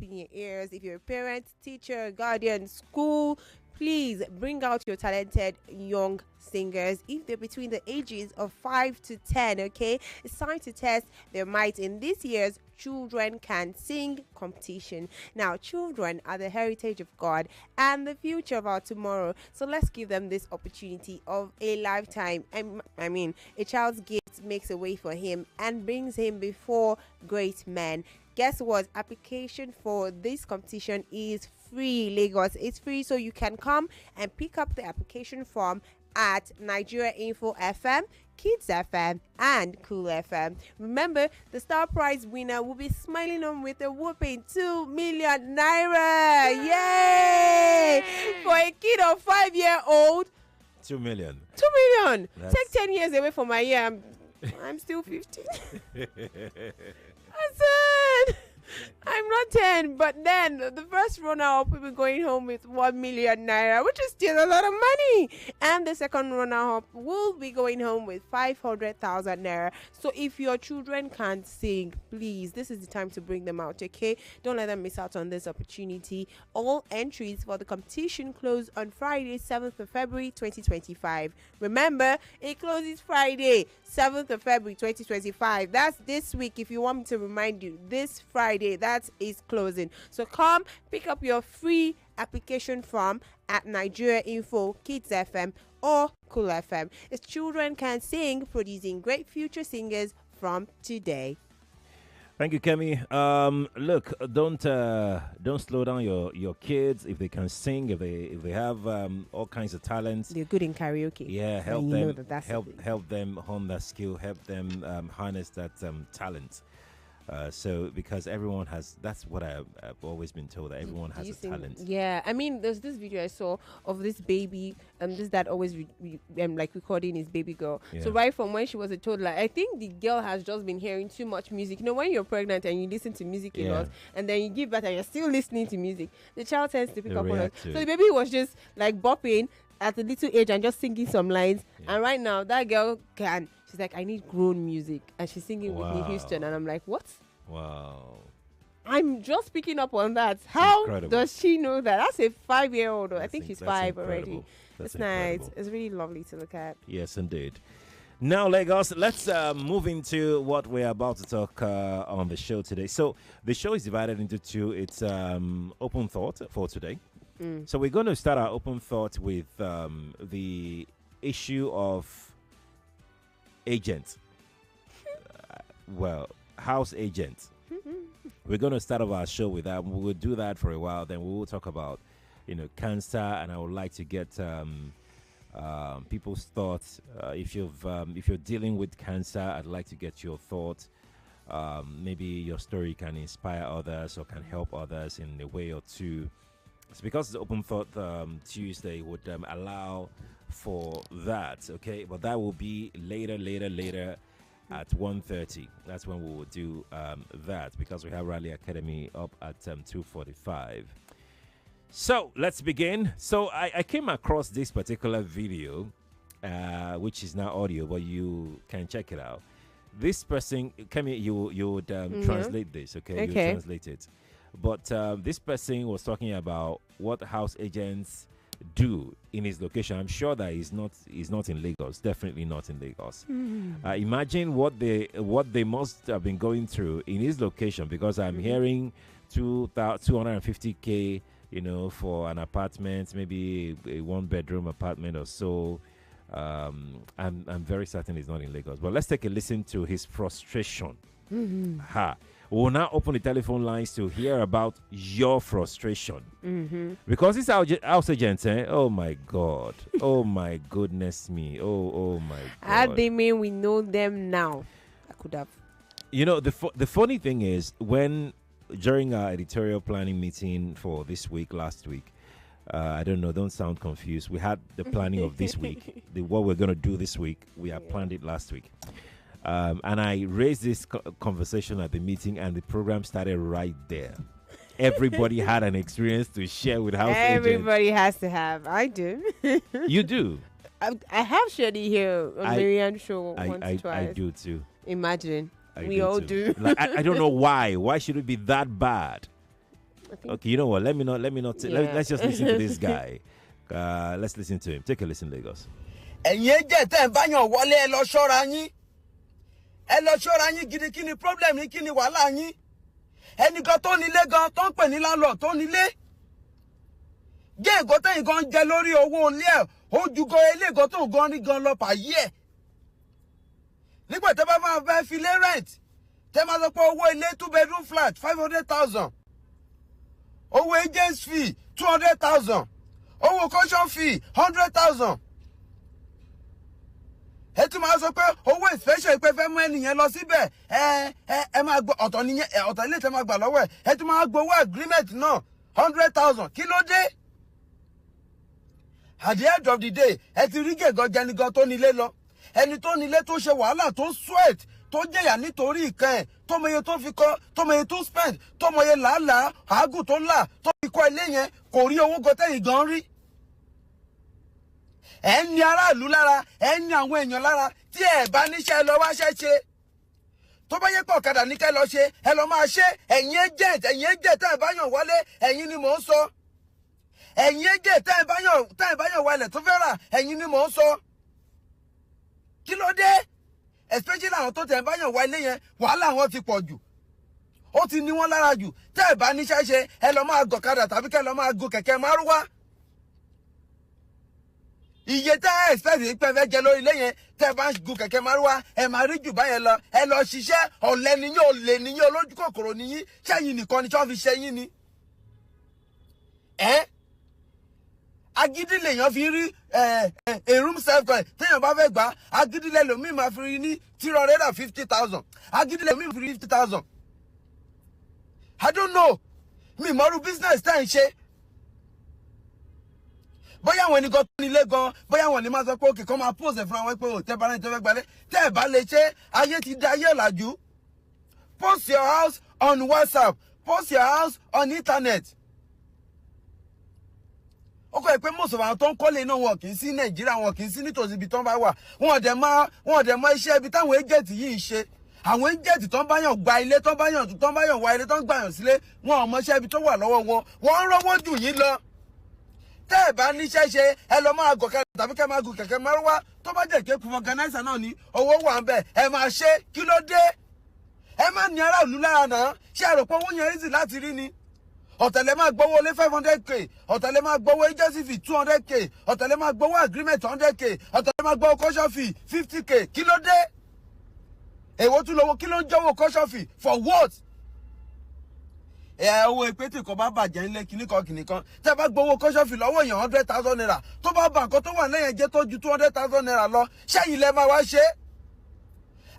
in your ears. If you're a parent, teacher, guardian, school, please bring out your talented young singers. If they're between the ages of 5 to 10, okay, it's time to test their might in this year's Children Can Sing competition. Now, children are the heritage of God and the future of our tomorrow. So let's give them this opportunity of a lifetime. I mean, a child's gift makes a way for him and brings him before great men. Guess what? Application for this competition is free, Lagos. It's free, so you can come and pick up the application form at Nigeria Info FM, Kids FM, and Cool FM. Remember, the star prize winner will be smiling on with a whopping 2 million naira. Yay! For a kid of 5-year-old, 2 million. 2 million. Take 10 years away from my year. I'm still 15. I said, I'm not 10, but then the first runner-up will be going home with 1 million naira, which is still a lot of money. And the second runner-up will be going home with 500,000 naira. So if your children can't sing, please, this is the time to bring them out, okay? Don't let them miss out on this opportunity. All entries for the competition close on Friday, 7th of February, 2025. Remember, it closes Friday, 7th of February, 2025. That's this week. If you want me to remind you, this Friday, that is closing. So come pick up your free application form at Nigeria Info, Kids FM, or Cool FM. It's Children Can Sing, producing great future singers from today. Thank you, Kemi. Look, don't slow down your kids if they can sing, if they have all kinds of talents. They're good in karaoke. Yeah, help them hone that skill, help them harness that talent. So because everyone has, that's what I've always been told, that everyone has a talent. Yeah, I mean, there's this video I saw of this baby, this dad always like recording his baby girl. Yeah. So right from when she was a toddler, I think the girl has just been hearing too much music. You know, when you're pregnant and you listen to music a lot, and then you give birth and you're still listening to music, the child tends to pick up on it. So the baby was just like bopping at a little age and just singing some lines. Yeah. And right now, that girl she's like, I need grown music. And she's singing Whitney Houston. And I'm like, what? Wow. I'm just picking up on that. How does she know that? That's a 5-year-old. I think she's 5 already. That's nice. It's really lovely to look at. Yes, indeed. Now, Lagos, let's move into what we're about to talk on the show today. So the show is divided into two. It's open thought for today. So we're going to start our open thought with the issue of agent. House agent. We're going to start off our show with that. We will do that for a while. Then we will talk about, cancer, and I would like to get people's thoughts. If you're dealing with cancer, I'd like to get your thoughts. Maybe your story can inspire others or can help others in a way or two. It's because it's Open Thought Tuesday would allow for that, okay? But that will be later at 1:30. That's when we will do that, because we have Rally Academy up at 2:45. So let's begin. So I came across this particular video, which is now audio, but you can check it out. This person, Kemi, you would translate this, okay? You translate it. But this person was talking about what house agents do in his location. I'm sure that he's not in Lagos. Definitely not in Lagos. Imagine what they must have been going through in his location, because I'm hearing 250K, for an apartment, maybe a 1-bedroom apartment or so. I'm very certain he's not in Lagos. But let's take a listen to his frustration. We'll now open the telephone lines to hear about your frustration. Because this house agents, oh my God. Oh my goodness me. Oh my God. How they mean we know them now? I could have. The funny thing is, during our editorial planning meeting for this week, last week, I don't know, don't sound confused. We had the planning of this week. What we're going to do this week, we have planned it last week. And I raised this conversation at the meeting, and the program started right there. Everybody had an experience to share with house agents. Everybody has to have. I do. You do? I have shared it here on Marianne's show once or twice. I do too. Imagine. We all do. Like, I don't know why. Why should it be that bad? Okay, you know what? Let me not. Let's just listen to this guy. Let's listen to him. Take a listen, Lagos. ẹ̀yin jẹ́ tẹ́ ẹ̀ bá yàn wọlé ẹ lọ ṣọ́ra yín. Ẹ lọ ṣọ́ra yín gidi, kí ni problem yín, kí ni wàhálà yín. Ẹnìkan tó nílé gan tó ń pè ní landlord tó nílé. Jẹ́ nǹkan tẹ́yìn gan jẹ lórí owó ilé ẹ̀, ó ju gan ilé nǹkan tó ń gan ní gan lọ pàyí ẹ̀. Nígbà tẹ́ bá máa fẹ́ fi lé rent, tẹ́ máa sọ pé owó ilé 2-bedroom flat 500,000. Owó agents fee 200,000. Owó caution fee 100,000. Ẹ tún máa sọ pé owó inspection pé fẹ́ mú ẹnìyẹn lọ síbẹ̀ ẹ máa gbọ́ ọ̀tọ̀ nìyẹn ọ̀tọ̀ ilé tẹ́ máa gbà lọ́wọ́ ẹ tún máa gbowó agreement náà 100,000. Kí ló dé? At the end of the day ẹ ti rí gègọ́ jẹnigan tó nílé lọ, ẹni tó nílé tó ṣe wàhálà tó sweat tó jẹ̀yà nítorí ìkan ẹ̀ tó mọye tó fi kọ́ tó mọye tó spend tó mọye làálàá àágùn tó là tó fi kọ́ ilé yẹn kò rí owó gọtẹ́yìn gan rí. Ẹ ní aráàlú lára, ẹ ní àwọn èèyàn lára tí ẹ bá níṣẹ́ lọ wáṣẹ́ ṣe. Tó bá yẹ pé ọ̀kadà ní kẹ́ lọ ṣe ẹ lọ máa ṣe. Ẹ̀yin agent tẹ́ ẹ bá yàn wọlé ẹ̀yin ni mò ń sọ. Ẹ̀yin agent tẹ́ ẹ bá yàn wọlé tó fẹ́ rà ẹ̀yin ni mò ń sọ. Kí ló dé? Especially àwọn tó tẹ̀ ń bá yàn wá ilé yẹn wàhálà wọn ti pọ̀ jù. Ó ti ní wọn lára jù. Tẹ́ ẹ bá níṣẹ́ ṣe ẹ lọ máa gọ̀kadà tàbí kẹ́ lọ máa gun kẹ̀kẹ́ márúwá. Iye tẹ́ ẹ expect pé fẹ́ jẹ lórí ilé yẹn tẹ́ ẹ bá gun kẹ̀kẹ́ márúwá ẹ máa rí jù báyẹn lọ. Ẹ lọ ṣiṣẹ́ ọ̀lẹ nìyí olè nìyí olójú kòkòrò nìyí ṣẹ́yìn nìkan ni tí wọ́n fi ṣe yín ni. Agídí lèèyàn fi rí a room self-care téèyàn bá fẹ́ gbà agídí lẹ́lòmíì máa fi rí ní 350,000 agídí lẹ́lòmíì fi rí 50,000. I don't know mi mọ́rú business tá à ń ṣe. Bóyá àwọn ẹnìkan tó nílé gan bóyá àwọn ní máa sọ pé òkè kan máa pòsè fún àwọn pé ò tẹ́ bá rẹ̀ tó fẹ́ gbalẹ̀ tẹ́ ẹ̀ bá lè ṣe ayé ti da ayé ọ̀làjú. Post your house on WhatsApp, post your house on internet. Ó kọ́ ẹ pé most of àwọn tó ń kọ́lé náà wọn kì í sí Nàìjíríà, wọn kì í sí nítòsí ibi tó ń bá wà. Wọn ò dẹ̀ mọ iṣẹ́ ibi táwọn agent yìí ń ṣe. Àwọn agent tó ń bá yàn gba ilé tó ń bá yàn wá ilé tó ń gbà yàn sílé wọn ò mọ iṣẹ́ ibi tó wà lọ́wọ́ wọn. Wọ́n ń rówó jù yín lọ. Tẹ́ ẹ bá níṣẹ́ ṣe ẹ lọ máa gọ̀kẹ́ tàbí kẹ́ máa gun kẹ̀kẹ́ márúwá tó bá jẹ́ kéèkù organizer náà ní owó wà ń bẹ̀ ẹ máa ṣe. Kí ló dé? Ẹ má ní aráàlú lára náà ṣé ẹ rò pé owó yẹn easy láti rí ni? Ọ̀tẹ̀lẹ̀ máa gbowó lé 500k, ọ̀tẹ̀lẹ̀ máa gbowó agency fee 200k, ọ̀tẹ̀lẹ̀ máa gbowó agreement 100k, ọ̀tẹ̀lẹ̀ máa gbowó caution fee 50k. Kí ló dé? Èwo tún lówó kí ló ń jẹ́wọ́ caution fee for what? Owó ìpè tí kò bá bàjẹ́ nílé kìnnìkan tẹ́ bá gbowó caution fee lọ́wọ́ èèyàn 100,000 naira tó bá bà nǹkan tó wà lẹ́yìn jẹ́ tó ju 200,000 naira lọ ṣẹ́yìn lẹ́ máa wá ṣe.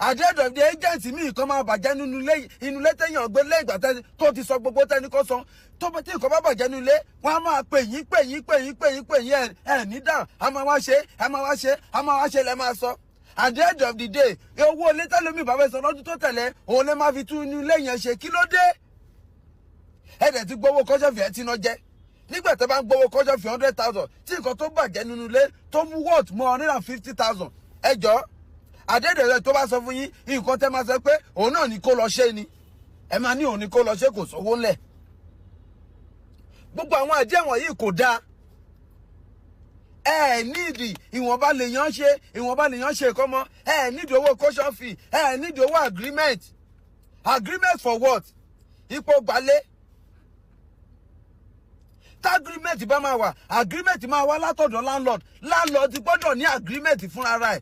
At the end of the agent mi kan máa bàjẹ́ nínú ilé téèyàn gbé lẹ́yìn ìgbà tó ti sọ gbogbo tẹ́ni kó san tó bá tí nǹkan bá bàjẹ́ nínú ilé wọ́n á máa pè yín ẹ̀ ní dáhùn a máa wá ṣe lẹ́ máa sọ. At the end of the day owó ilé tẹ́lómi bàbá sọ lọ́dún tó tẹ̀lé òun lè máa fi tún inú ilé yẹn ṣe. Kí ló dé? Ẹ̀dẹ̀ ti gbowó caution fee ẹ̀ tí iná jẹ́ nígbà tó bá ń gbowó caution fee 100,000 tí nǹkan tó bàjẹ́ nínú ilé tó mú worth mọ́ 150,000 ẹ jọ̀ọ́ àdéhùn tó bá sọ fún yín nǹkan tẹ́ máa sọ pé òun náà ní kó lọ ṣe ni ẹ máa ní òun ní kó lọ ṣe kò sówó ńlẹ̀. Gbogbo àwọn àdéhùn wọ̀nyí kò dáa. Ẹ nídìí ìwọ̀nba lèèyàn ṣe nǹkan mọ́. Ẹ nídìí owó caution fee, ẹ nídìí owó agreement for what? Ipò gbalẹ̀. Tá agreement bá máa wà agreement máa wá látọ̀dọ̀ landlord gbọ́dọ̀ ní agreement fúnra rẹ̀.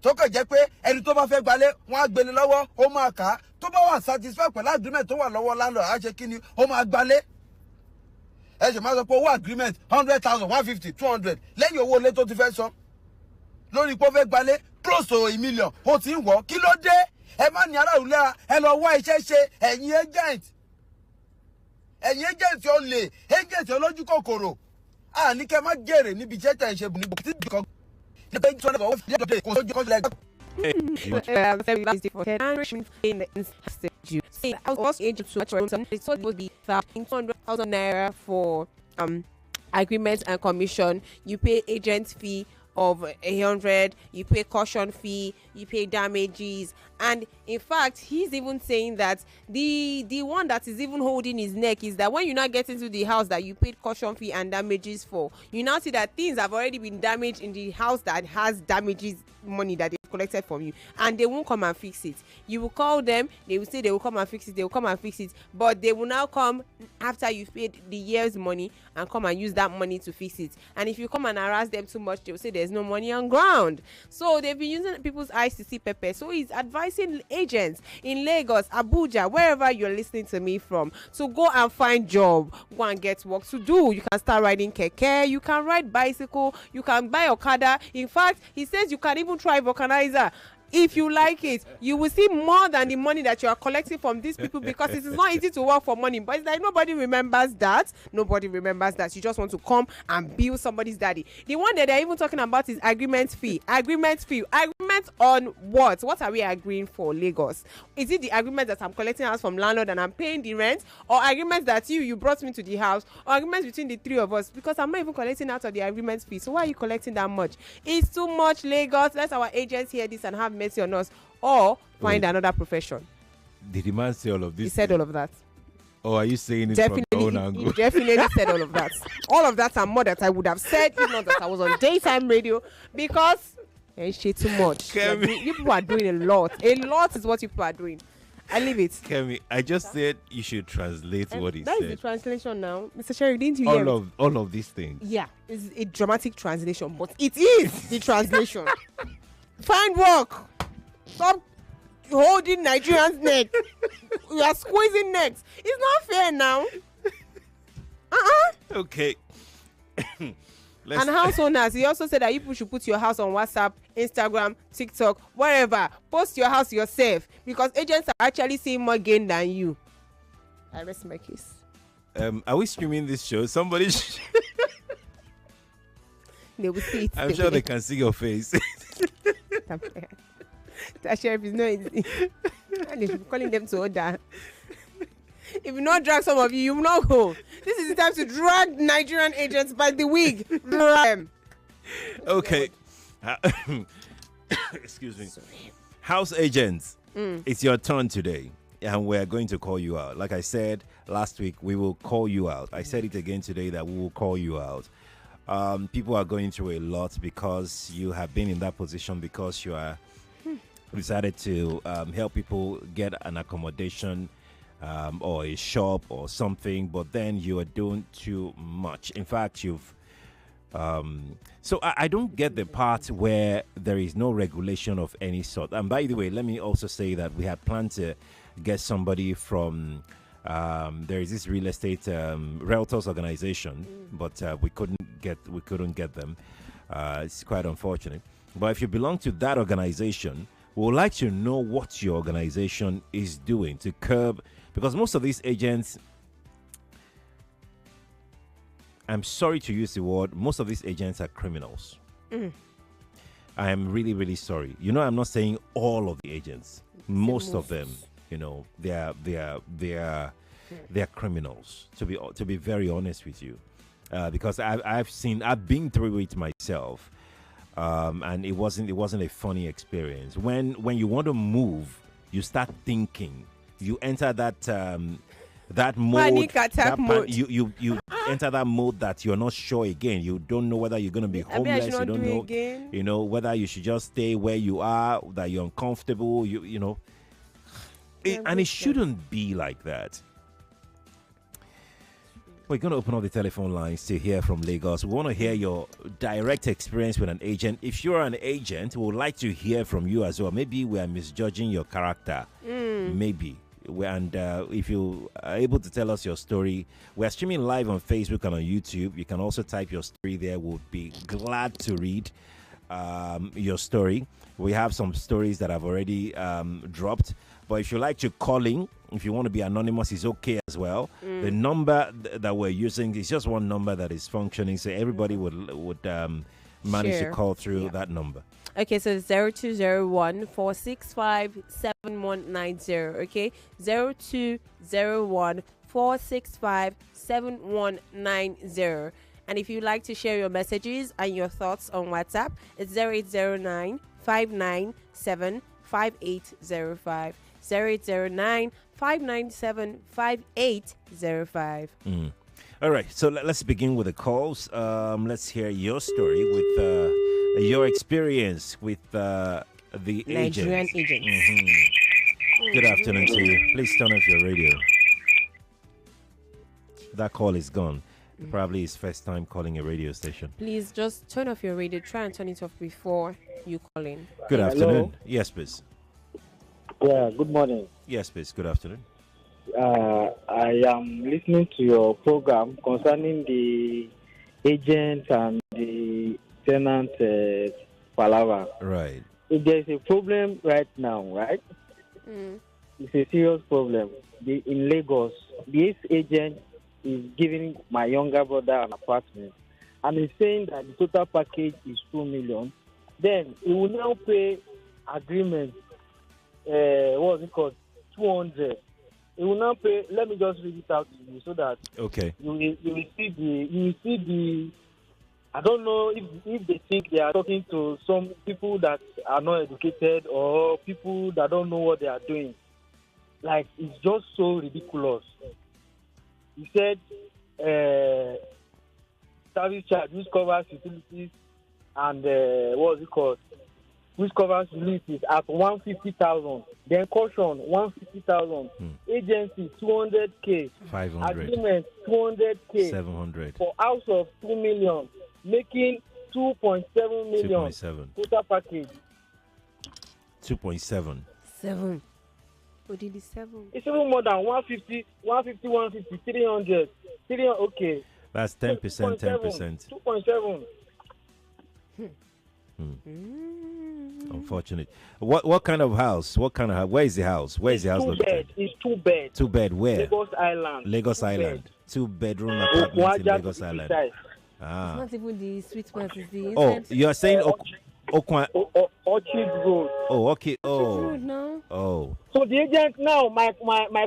Tó kàn jẹ́ pé ẹni tó bá fẹ́ gbalẹ̀ wọ́n á gbélé lọ́wọ́ ó máa kà á tó bá wà satisfied pẹ̀lú agreement tó wà lọ́wọ́ landlord á ṣe kí ni ó máa gbalẹ̀. Ẹ ṣe máa sọ pé owó agreement 100,000 150 200 lẹ́yìn owó ilé tó ti fẹ́ san lórí pé ó fẹ́ gbalẹ̀ close to a million ó ti ń wọ̀. Kí ló dé? Ẹ má ní aráàlú lára ẹ lọ wá iṣẹ́ ṣe ẹ̀yin agent olè agent olójú kòkòrò àní kẹ́ má jèrè níbi iṣẹ́ tẹ̀ ń ṣe níbo tí bìkan. Naira for agreement and commission. You pay agent fee of 100, you pay caution fee, you pay damages, And in fact, he's even saying that the one that is even holding his neck is that when you now get into the house that you paid caution fee and damages for, you now see that things have already been damaged in the house that has damages money that they've collected from you, and they won't come and fix it. You will call them, they will say they will come and fix it, they will come and fix it, but they will now come after you've paid the year's money and come and use that money to fix it. And if you come and harass them too much, they will say there's no money on ground. So they've been using people's eyes to see pepper. So he's advising agents in Lagos, Abuja, wherever you're listening to me from, to go and find job, go and get work to do. You can start riding keke, you can ride bicycle, you can buy okada. In fact, he says you can even try vulcanizer. If you like it, you will see more than the money that you are collecting from these people, because it is not easy to work for money. But it's like nobody remembers that. Nobody remembers that. You just want to come and bill somebody's daddy. The one that they're even talking about is agreement fee. Agreement fee. Agreement on what? What are we agreeing for, Lagos? Is it the agreement that I'm collecting house from landlord and I'm paying the rent, or agreement that you brought me to the house, or agreement between the three of us? Because I'm not even collecting out of the agreement fee. So why are you collecting that much? It's too much, Lagos. Let our agents hear this and have mercy on us, or find another profession. Did the man say all of this? He said all of that. Or are you saying it Definitely, from your own he angle? definitely said all of that. All of that and more that I would have said if not that I was on daytime radio, because shit too much. You people are doing a lot. A lot is what you people are doing. I leave it. Kemi, I just said you should translate what he that said. is the translation now. Mr. Sherry, didn't you hear it? All of these things. Yeah, it's a dramatic translation, but it is the translation. Find work. Stop holding Nigerians' neck. We are squeezing necks. It's not fair now. Okay. And house owners, he also said that people should put your house on WhatsApp, Instagram, TikTok, wherever. Post your house yourself, because agents are actually seeing more gain than you. I rest my case. Are we streaming this show? Somebody They will see it. I'm sure they can see your face. That sheriff is not easy. And they should be calling them to order. If you not drag some of you, you will not go. This is the time to drag Nigerian agents by the wig. Drag them. Okay. Excuse me. Sorry. House agents, it's your turn today, and we're going to call you out. Like I said last week, we will call you out. I said it again today that we will call you out. People are going through a lot because you have been in that position, because you are decided to help people get an accommodation or a shop or something, but then you are doing too much. In fact, you've so I don't get the part where there is no regulation of any sort. And by the way, let me also say that we had planned to get somebody from there is this real estate realtors organization, but we couldn't get them. It's quite unfortunate. But if you belong to that organization, we would like to know what your organization is doing to curb, because most of these agents, I'm sorry to use the word, most of these agents are criminals. I am really, really sorry. You know, I'm not saying all of the agents. Most of them, you know, they are criminals. To be very honest with you, because I've been through it myself, and it wasn't a funny experience. When you want to move, you start thinking. You enter that mode. Panic attack mode. You enter that mode that you're not sure again. You don't know whether you're going to be homeless. You don't know, again. you know, whether you should just stay where you are, that you're uncomfortable. You know, and it shouldn't be like that. We're going to open up the telephone lines to hear from Lagos. We want to hear your direct experience with an agent. If you're an agent, we would like to hear from you as well. Maybe we are misjudging your character. Maybe. And if you are able to tell us your story, we're streaming live on Facebook and on YouTube. You can also type your story there. We'll be glad to read your story. We have some stories that have already dropped. But if you like to call in, if you want to be anonymous, it's okay as well. The number that we're using is just one number that is functioning, so everybody would manage to call through that number. Okay, so 0201 465 7190. Okay, 0201 465 7190. And if you'd like to share your messages and your thoughts on WhatsApp, it's 0809 597 5805. 0809 597 5805. All right, so let's begin with the calls. Let's hear your story with your experience with the Nigerian agents. agents. Good afternoon to you. Please turn off your radio. That call is gone. Probably his first time calling a radio station. Please just turn off your radio. Try and turn it off before you call in. Good Hello? afternoon. Yes, please. Yeah, good morning. Yes, please. Good afternoon. I am listening to your program concerning the agent and the tenant palaver. Right. If there is a problem right now, right? It's a serious problem. In Lagos, this agent is giving my younger brother an apartment, and he's saying that the total package is 2 million. Then he will now pay agreement. What's it called? 200. He will now pay. Let me just read it out to you so that you will see the. I don't know if they think they are talking to some people that are not educated or people that don't know what they are doing. Like, it's just so ridiculous. He said service charge, which covers utilities and what's it called? Which covers utilities at 150,000. Then caution 150,000. Agency 200k. 500. Agreement 200k. 700. For house of 2 million, making 2.7 million. 2.7. Total package. 2.7. 7. What did he 7? It's even more than 150, 300. Okay. That's 10%, 10%. 2.7. Unfortunate. What kind of house? Where is the house? Where is the house located? It's 2 bed. 2 bed where? Lagos Island. Lagos Island. 2-bedroom apartment in Lagos Island. It's not even the sweet part, it's the Oh, inside. you are saying Okwan? Orchard Road. Oh, okay. Oh. Rude now. Oh. So the agent now, my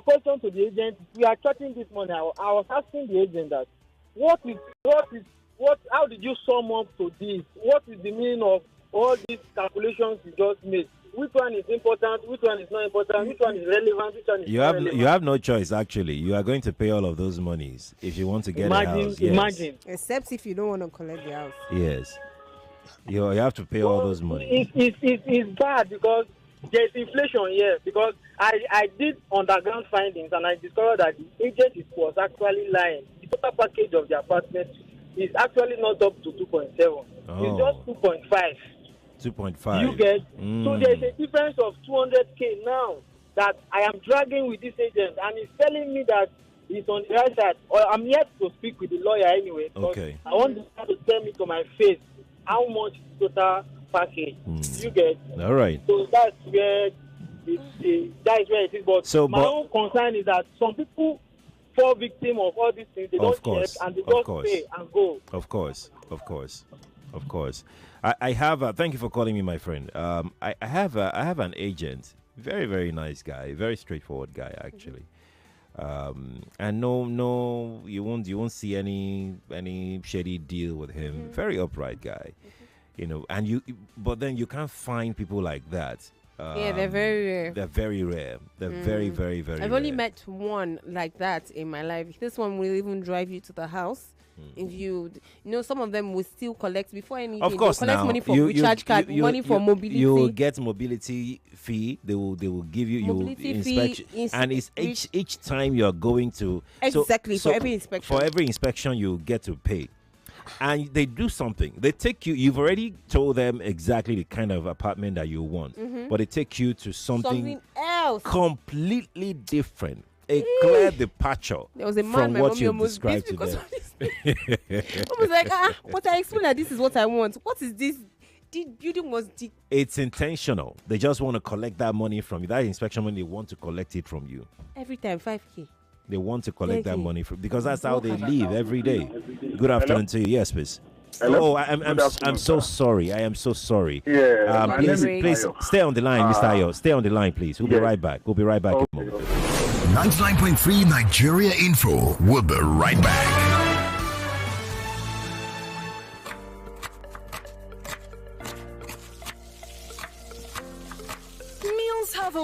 question to the agent, we are charging this money. I was asking the agent that how did you sum up to this? What is the meaning of all these calculations you just made? Which one is important? Which one is not important? Which one is relevant? Which one is not relevant? You have no choice actually. You are going to pay all of those monies if you want to get a house. Yes. Imagine. Except if you don't want to collect the house. Yes. You have to pay all those monies. It's bad because there's inflation here. Because I did underground findings and I discovered that the agent was actually lying. The total package of the apartment is actually not up to 2.7. It's just 2.5. 2.5. You get? So there's a difference of 200k now that I am dragging with this agent, and he's telling me that he's on the right side. Or I'm yet to speak with the lawyer anyway. Okay. I want him to tell me to my face how much total package. You get? All right. So that's where it is. But my own concern is that some people fall victim of all these things. They don't check and they just pay and go. Of course. I have. Thank you for calling me, my friend. I have an agent. Very, very nice guy. Very straightforward guy, actually. And no, you won't see any shady deal with him. Very upright guy, but then you can't find people like that. Yeah, they're very rare. They're very rare. They're very, very, very I've rare. only met one like that in my life. This one will even drive you to the house. If some of them will still collect before anything. Of course, collect now money for recharge card, money for mobility. You will get mobility fee. They will give you mobility inspection, and it's each time you are going to exactly for every inspection. For every inspection, you get to pay. And they do something. They take you. You've already told them exactly the kind of apartment that you want, but they take you to something else, completely different. A clear departure. There was a man from my what mommy you almost described beat to them. I was like, but I explained that this is what I want. What is this? The building was deep. It's intentional. They just want to collect that money from you. That inspection money, they want to collect it from you. Every time, 5K. They want to collect that money from, because that's how they live every day. Good afternoon to you. Yes, please. Hello? Oh, I'm so sorry. I am so sorry. Yeah. Please stay on the line, Mr. Ayo. Stay on the line, please. We'll be right back. We'll be right back. Okay. 99.3 Nigeria Info. We'll be right back.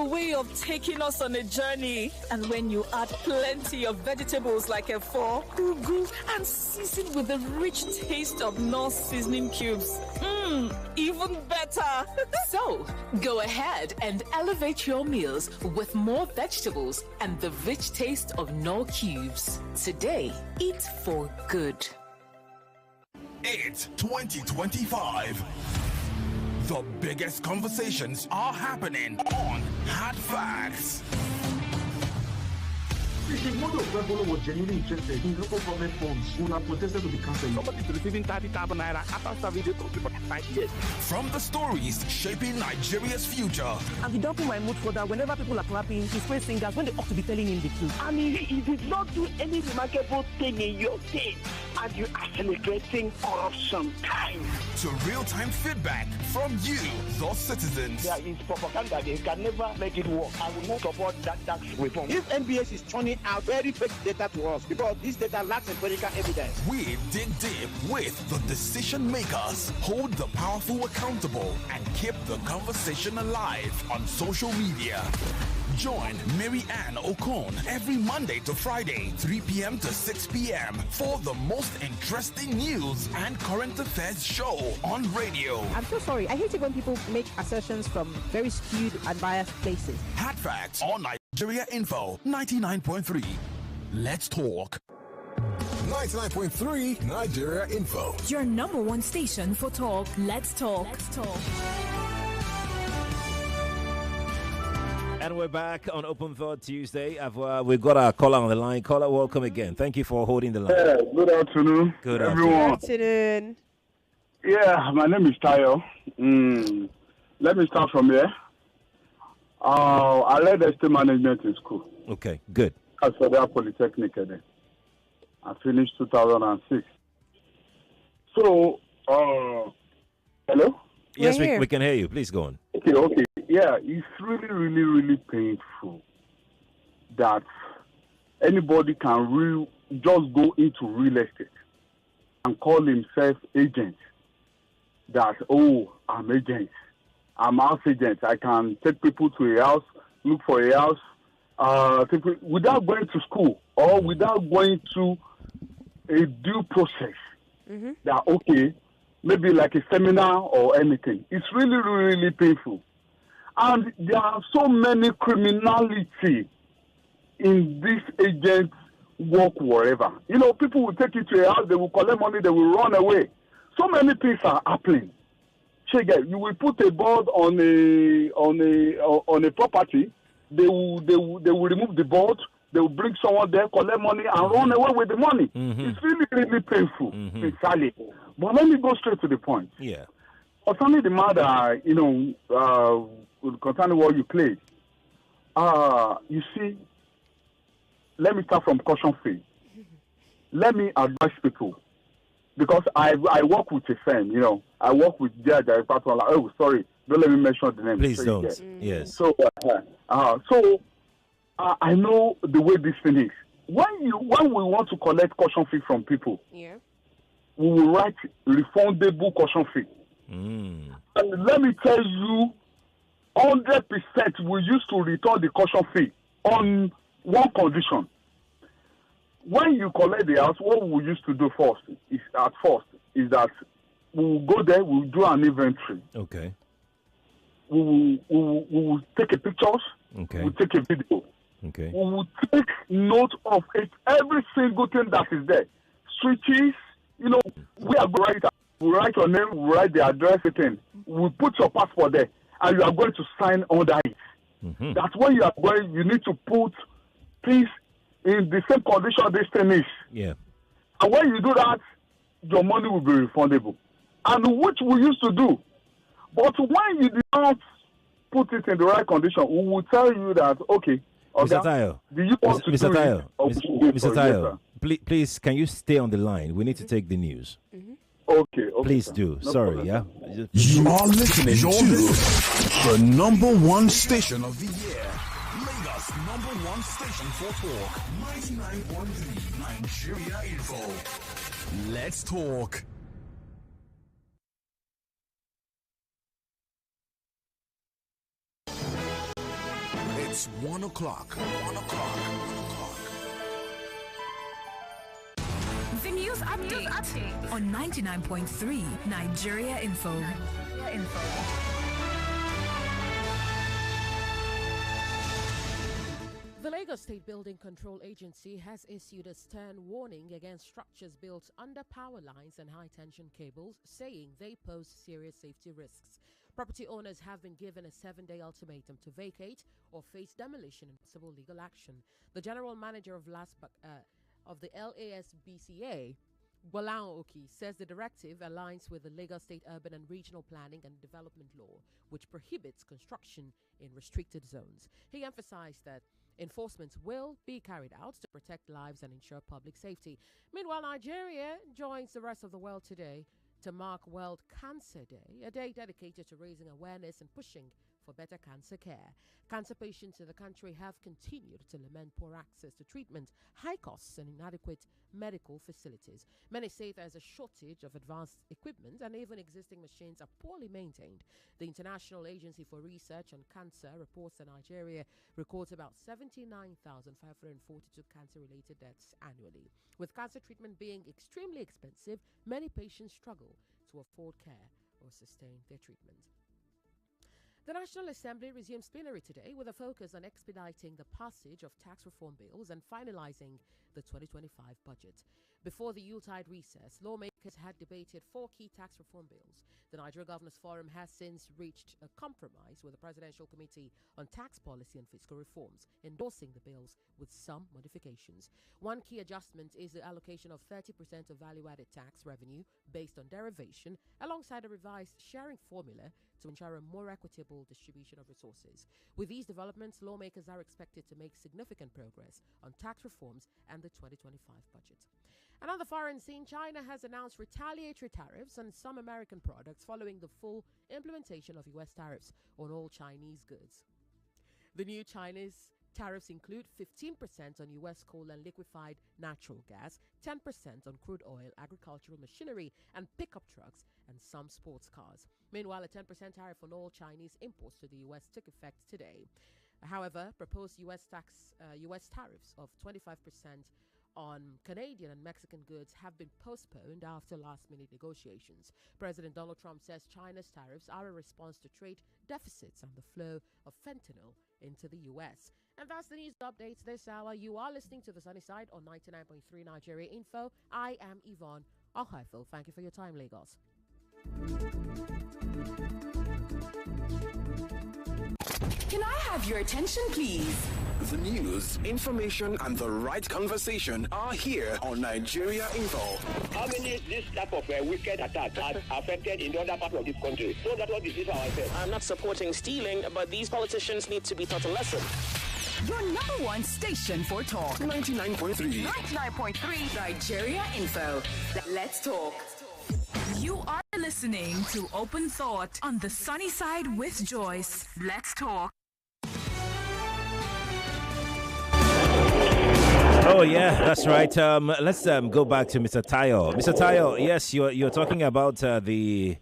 a way of taking us on a journey. And when you add plenty of vegetables like efo, ugu, and season with the rich taste of North seasoning cubes, even better. So, go ahead and elevate your meals with more vegetables and the rich taste of Knorr cubes. Today, eat for good. It's 2025. The biggest conversations are happening on Hard Facts. If the mother of Rebolo was genuinely interested in local government funds, would have protested to the council. Somebody receiving 30,000 naira after serving the country for 5 years. From the stories shaping Nigeria's future. And he don't put my mood further whenever people are clapping, he's praise singers when they ought to be telling him the truth. I mean, he did not do any remarkable thing in your state, and you are celebrating corruption time. To real-time feedback from you, the citizens. There is propaganda. They can never make it work. I will not support that tax reform. If NBS is turning out very fake data to us, because this data lacks empirical evidence. We dig deep with the decision makers, hold the powerful accountable, and keep the conversation alive on social media. Join Mary Ann Okon every Monday to Friday, 3 p.m. to 6 p.m. for the most interesting news and current affairs show on radio. I'm so sorry. I hate it when people make assertions from very skewed and biased places. Hard Facts on Nigeria Info 99.3. Let's talk. 99.3 Nigeria Info. Your number one station for talk. Let's talk. Let's talk. And we're back on Open Thought Tuesday. We've got our caller on the line. Caller, welcome again. Thank you for holding the line. Yeah, good afternoon. Good everyone. Afternoon. Yeah, my name is Tayo. Let me start from here. I led estate management in school. Okay, good. At Federal Polytechnic then. I finished 2006. So, hello? Yes, we can hear you. Please go on. Okay. Yeah, it's really, really, really painful that anybody can just go into real estate and call himself agent. That, I'm agent. I'm house agent. I can take people to a house, look for a house, without going to school or without going to a due process. Mm-hmm. That, okay, maybe like a seminar or anything. It's really, really, really painful. And there are so many criminality in this agent work wherever. You know, people will take you to a house, they will collect money, they will run away. So many things are happening. You will put a board on a property, they will remove the board, they will bring someone there, collect money, and run away with the money. Mm-hmm. It's really, really painful, entirely. But let me go straight to the point. Yeah. Concerning the matter, concerning what you played, you see, let me start from caution fee. Let me advise people, because I work with a firm, I work with Judge don't let me mention the name. Please don't. Yes. So, I know the way this thing is. When we want to collect caution fee from people, yeah, we will write refundable caution fee. Mm. And let me tell you, 100% we used to return the caution fee on one condition. When you collect the house, what we used to do is that we will go there, we will do an inventory. Okay. We will take a pictures. Okay. We will take a video. Okay. We will take note of it, every single thing that is there. Switches, we are going to write your name, we write the address, everything. We put your passport there, and you are going to sign under it. Mm-hmm. That's when you are going, you need to put things in the same condition this thing is. Yeah. And when you do that, your money will be refundable. And which we used to do. But when you do not put it in the right condition, we will tell you that, okay, Mr. Tayo, do you want to Mr. do Tayo, it? Mr. Tayo, please, can you stay on the line? We need to take the news. Mm-hmm. Okay. Please sir. do. No Sorry, problem. yeah? You are listening to the number one station of the year. Lagos number one station for talk. 99.3 Nigeria Info. Let's talk. It's 1 o'clock. 1 o'clock. The news update on 99.3 Nigeria Info. The Lagos State Building Control Agency has issued a stern warning against structures built under power lines and high-tension cables, saying they pose serious safety risks. Property owners have been given a 7-day ultimatum to vacate or face demolition and possible legal action. The general manager of the LASBCA, Bolan Oki, says the directive aligns with the Lagos State Urban and Regional Planning and Development Law, which prohibits construction in restricted zones. He emphasized that enforcement will be carried out to protect lives and ensure public safety. Meanwhile, Nigeria joins the rest of the world today to mark World Cancer Day, a day dedicated to raising awareness and pushing for better cancer care. Cancer patients in the country have continued to lament poor access to treatment, high costs, and inadequate medical facilities. Many say there's a shortage of advanced equipment and even existing machines are poorly maintained. The International Agency for Research on Cancer reports that Nigeria records about 79,542 cancer-related deaths annually. With cancer treatment being extremely expensive, many patients struggle to afford care or sustain their treatment. The National Assembly resumes plenary today with a focus on expediting the passage of tax reform bills and finalizing the 2025 budget. Before the Yuletide recess, lawmakers had debated 4 key tax reform bills. The Nigeria Governors Forum has since reached a compromise with the Presidential Committee on Tax Policy and Fiscal Reforms, endorsing the bills with some modifications. One key adjustment is the allocation of 30% of value-added tax revenue based on derivation, alongside a revised sharing formula to ensure a more equitable distribution of resources. With these developments, lawmakers are expected to make significant progress on tax reforms and the 2025 budget. And on the foreign scene, China has announced retaliatory tariffs on some American products following the full implementation of U.S. tariffs on all Chinese goods. The new Chinese tariffs include 15% on U.S. coal and liquefied natural gas, 10% on crude oil, agricultural machinery, and pickup trucks, and some sports cars. Meanwhile, a 10% tariff on all Chinese imports to the U.S. took effect today. However, proposed U.S. tariffs of 25% on Canadian and Mexican goods have been postponed after last-minute negotiations. President Donald Trump says China's tariffs are a response to trade deficits and the flow of fentanyl into the U.S. And that's the news updates this hour. You are listening to The Sunny Side on 99.3 Nigeria Info. I am Yvonne Alhaifel. Thank you for your time, Lagos. Can I have your attention, please? The news, information, and the right conversation are here on Nigeria Info. How many this type of wicked attack has affected in the other part of this country? So that's what this is ourselves. I'm not supporting stealing, but these politicians need to be taught a lesson. Your number one station for talk. 99.3. 99.3 Nigeria Info. Let's talk. You are listening to Open Thought on the Sunny Side with Joyce. Let's talk. Oh yeah, that's right. Let's go back to Mr. Tayo. Mr. Tayo, yes, you're talking about the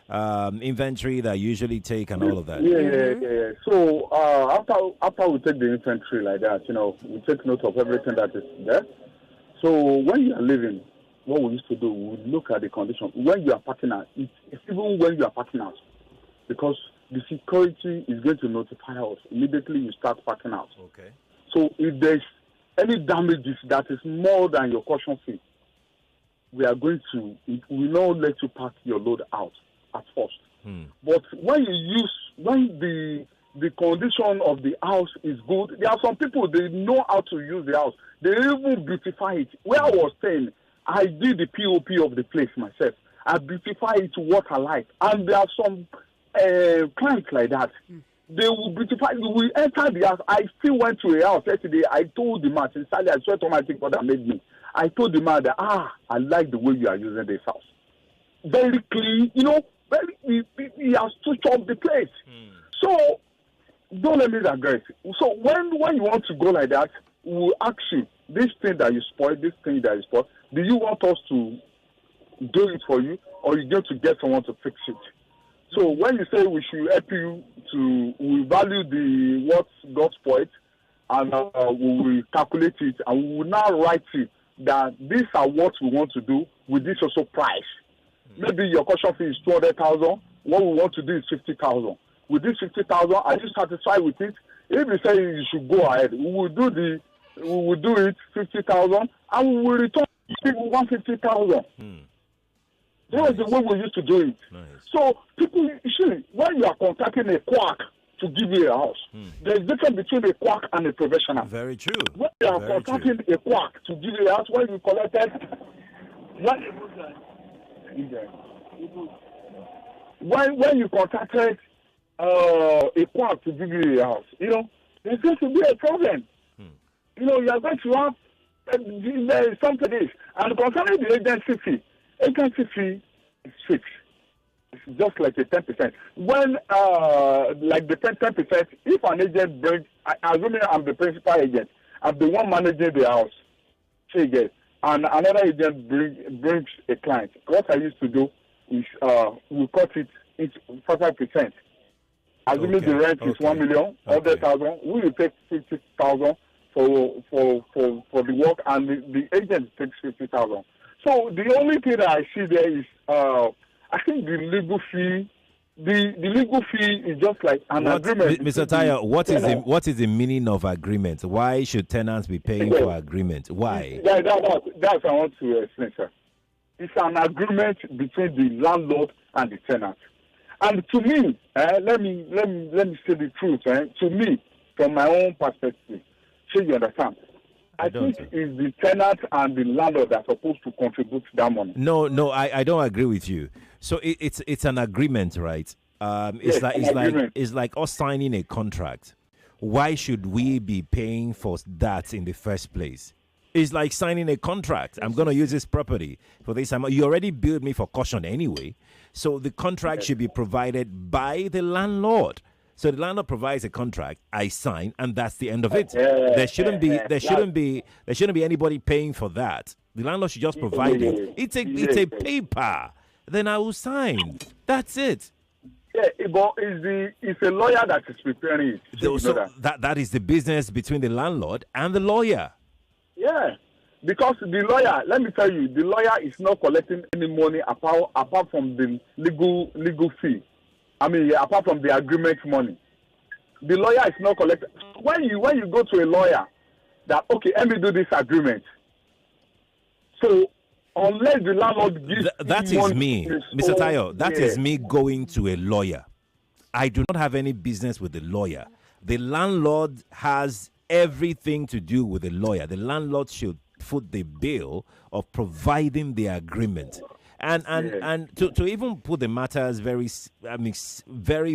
inventory that you usually take and all of that. Yeah. So after we take the inventory like that, we take note of everything that is there. So when you are leaving, what we used to do, we look at the condition. When you are parking out, it's even when you are parking out, because the security is going to notify us immediately you start parking out. Okay. So if there's any damages that is more than your caution fee, we will not let you park your load out at first. But when the condition of the house is good, there are some people, they know how to use the house. They even beautify it. Where I was staying, I did the POP of the place myself. I beautify it to what I like. And there are some clients like that. They will beautify. We enter the house. I still went to a house yesterday. I told the man, sincerely, I swear to my thing what that made me. I told the man that, I like the way you are using this house. Very clean, he has switched off the place. So, don't let me digress. So, when you want to go like that, we'll ask you, this thing that you spoiled, do you want us to do it for you, or you going to get someone to fix it? So when you say we should help you we value the what got spoiled, and we will calculate it, and we will now write it that these are what we want to do with this also price. Maybe your caution fee is 200,000. What we want to do is 50,000. With this 50,000, are you satisfied with it? If you say you should go ahead, we will do it 50,000, and we will return 150,000. That was the way we used to do it. Nice. So people, see, when you are contacting a quack to give you a house, there is difference between a quack and a professional. Very true. When you are contacting a quack to give you a house, when you collected, when you contacted a quack to give you a house, there's going to be a problem. You are going to have something is, and concerning the agency fee is fixed. It's just like a 10%. When, like the 10%, if an agent brings, assuming I'm the principal agent, I'm the one managing the house, and another agent brings a client. What I used to do is we cut it into 5%. Assuming the rent is 1 million, 100,000, we will take 50,000 for the work, and the agent takes 50,000. So the only thing that I see there is, I think the legal fee. The legal fee is just like an agreement. Mr. Tayo, what is the meaning of agreement? Why should tenants be paying for agreement? Why? That's what I want to explain, sir. It's an agreement between the landlord and the tenant. And to me, let me say the truth. To me, from my own perspective, so you understand. I think it's the tenant and the landlord that are supposed to contribute that money. No, I don't agree with you. So it's an agreement, right? It's like us signing a contract. Why should we be paying for that in the first place? It's like signing a contract. I'm going to use this property for this amount. You already billed me for caution anyway. So the contract should be provided by the landlord. So the landlord provides a contract, I sign, and that's the end of it. There shouldn't be anybody paying for that. The landlord should just provide it. It's a paper. Then I will sign. That's it. Yeah, but it's a lawyer that is preparing it. So that is the business between the landlord and the lawyer. Yeah, because the lawyer, let me tell you, the lawyer is not collecting any money apart from the legal fee. I mean, apart from the agreement money, the lawyer is not collecting. When you go to a lawyer, that okay, let me do this agreement. So unless the landlord gives that is me, Mr. Tayo. That is me going to a lawyer. I do not have any business with the lawyer. The landlord has everything to do with the lawyer. The landlord should foot the bill of providing the agreement. And to even put the matters very,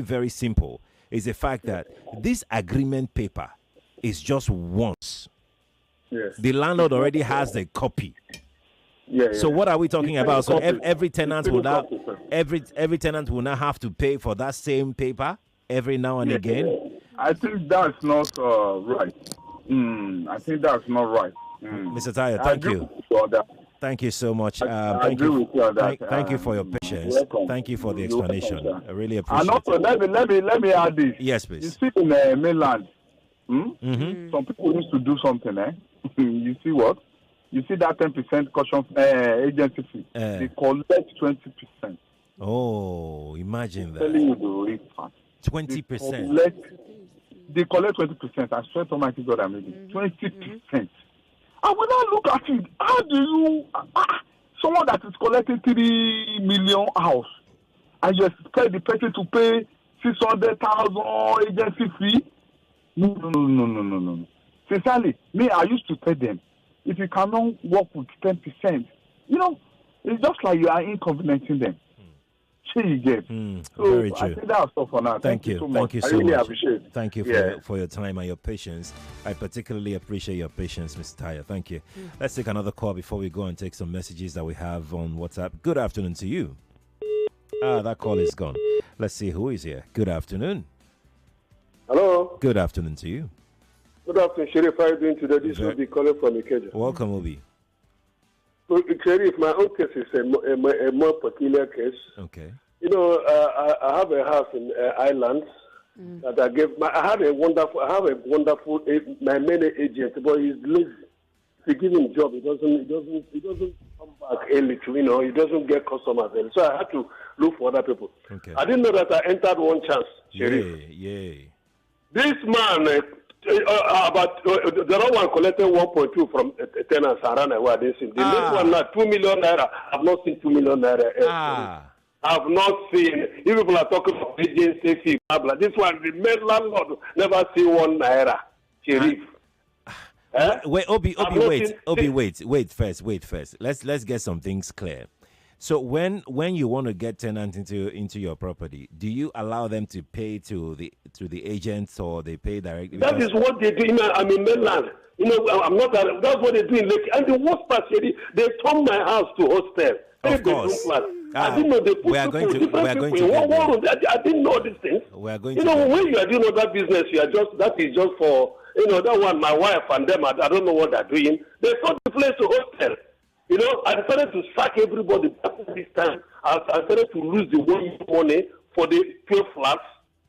very simple is the fact that this agreement paper is just once. Yes. The landlord already has a copy. So what are we talking about? So every tenant will now have to pay for that same paper every now and again. I think that's not right. I think that's not right. Mr. Tayo, thank you. Thank you so much. Thank you for your patience. Thank you for the explanation. I really appreciate it. And also, let me add this. Yes, please. You see in the mainland, some people used to do something. You see what? You see that 10% caution agency fee. They collect 20%. Oh, imagine that. 20%. They collect 20%. I swear to Almighty God, I made it. 20%. I will not look at it. How do you, someone that is collecting 3 million house, and you expect the person to pay 600,000 agency fee? No. Sincerely, me, I used to tell them, if you cannot work with 10%, it's just like you are inconveniencing them. You get. Very true. I think that's all for now. Thank you so much. I really appreciate it. Thank you for your time and your patience. I particularly appreciate your patience, Mr. Tayo. Thank you. Let's take another call before we go and take some messages that we have on WhatsApp. Good afternoon to you. That call is gone. Let's see who is here. Good afternoon. Hello. Good afternoon to you. Good afternoon, Sheriff. How are you doing today? This will be calling from Ikeja. Welcome, Obi. So, Sheriff, my own case is a more peculiar case. Okay. You know, I have a house in Ireland that I gave. I have a wonderful my main agent, but he's lazy. If you give him a job, he doesn't come back early to, he doesn't get customers early. So I had to look for other people. Okay. I didn't know that I entered one chance, Sheriff. Yeah. This man, the other one collected 1.2 from tenants around where they see. The next one now, 2 million naira. I've not seen 2 million naira. I've not seen. If people are talking about agency fee, blah blah. This one, the main landlord never see 1 naira, Sheriff. Wait, Obi, wait first. Let's get some things clear. So when you want to get tenants into your property, do you allow them to pay to the agents, or they pay directly? That is what they do. I'm in mainland. I'm not. That's what they do in Lake. And the worst part, they turn my house to hostel. Of course. I didn't know they put different people in one room. I didn't know these things. We are going when you are doing other business, that is just for that one. My wife and them. I don't know what they're doing. They turned the place to hostel. I decided to sack everybody this time. I started to lose the money for the 12 flats.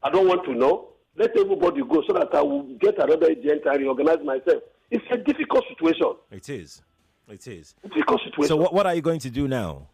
I don't want to know. Let everybody go so that I will get another agent and reorganize myself. It's a difficult situation. It is. Difficult situation. So what are you going to do now?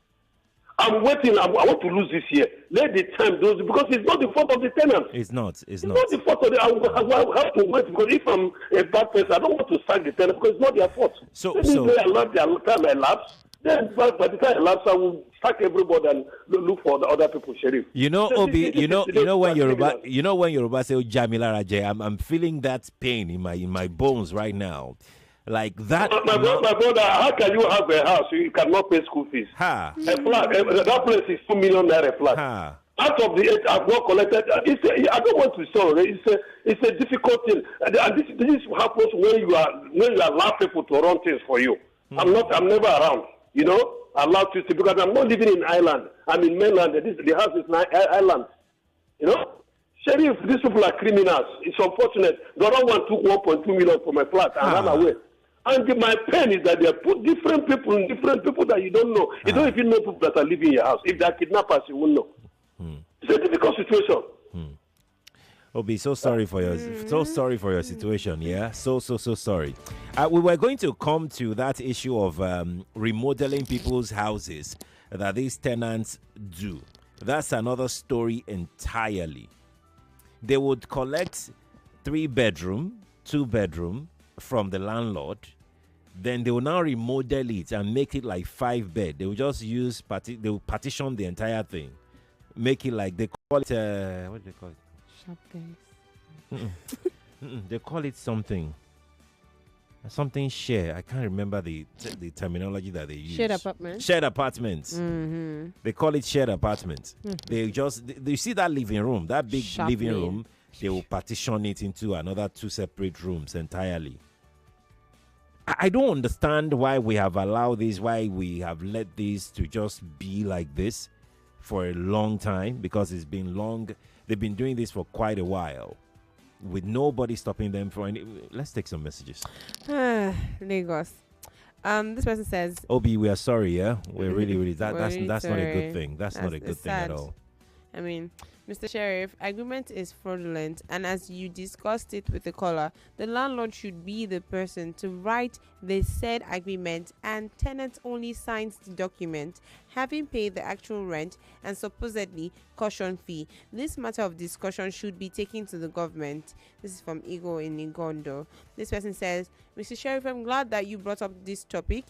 I'm waiting. I want to lose this year. Let the time do it, because it's not the fault of the tenants. It's not the fault of the. I have to wait, because if I'm a bad person, I don't want to sack the tenant because it's not their fault. So I let their time elapse. Then by the time elapse, I will sack everybody and look for the other people, Sheriff. Obi. When Yoruba say Jamila Rajay, I'm feeling that pain in my bones right now. Like that. My brother, how can you have a house you cannot pay school fees? A flat, that place is 2 million naira flat. Out of the 8 I've not collected. I don't want to sell. It's a difficult thing. And this happens when you allow people to run things for you. I'm never around. Allow to, because I'm not living in Ireland. I'm in mainland. The house is in Ireland. Sheriff, these people are criminals. It's unfortunate. The other one took 1.2 million for my flat and ran away. And my pain is that they put different people that you don't know. You don't even know people that are living in your house. If they are kidnappers, you won't know. It's a difficult situation. Obi, so sorry for your situation. Yeah, so sorry. We were going to come to that issue of remodeling people's houses that these tenants do. That's another story entirely. They would collect 3-bedroom, 2-bedroom from the landlord. Then they will now remodel it and make it like 5-bed. They will just they will partition the entire thing, make it like, they call it what do they call it? Shop guys. They call it something share. I can't remember the terminology that they use. Shared apartments. Mm-hmm. They call it shared apartments. Mm-hmm. You see that living room, that big living room, they will partition it into another 2 separate rooms entirely. I don't understand why we have allowed this, why we have let this to just be like this for a long time, because it's been long. They've been doing this for quite a while with nobody stopping them for any. Let's take some messages. Lagos. This person says, Obi, we are sorry, yeah? We're really that's not a good thing. That's not a good thing sad. At all. I mean, Mr. Sheriff, agreement is fraudulent, and as you discussed it with the caller, the landlord should be the person to write the said agreement, and tenant only signs the document, having paid the actual rent and supposedly caution fee. This matter of discussion should be taken to the government. This is from Igo in Igondo. This person says, Mr. Sheriff, I'm glad that you brought up this topic.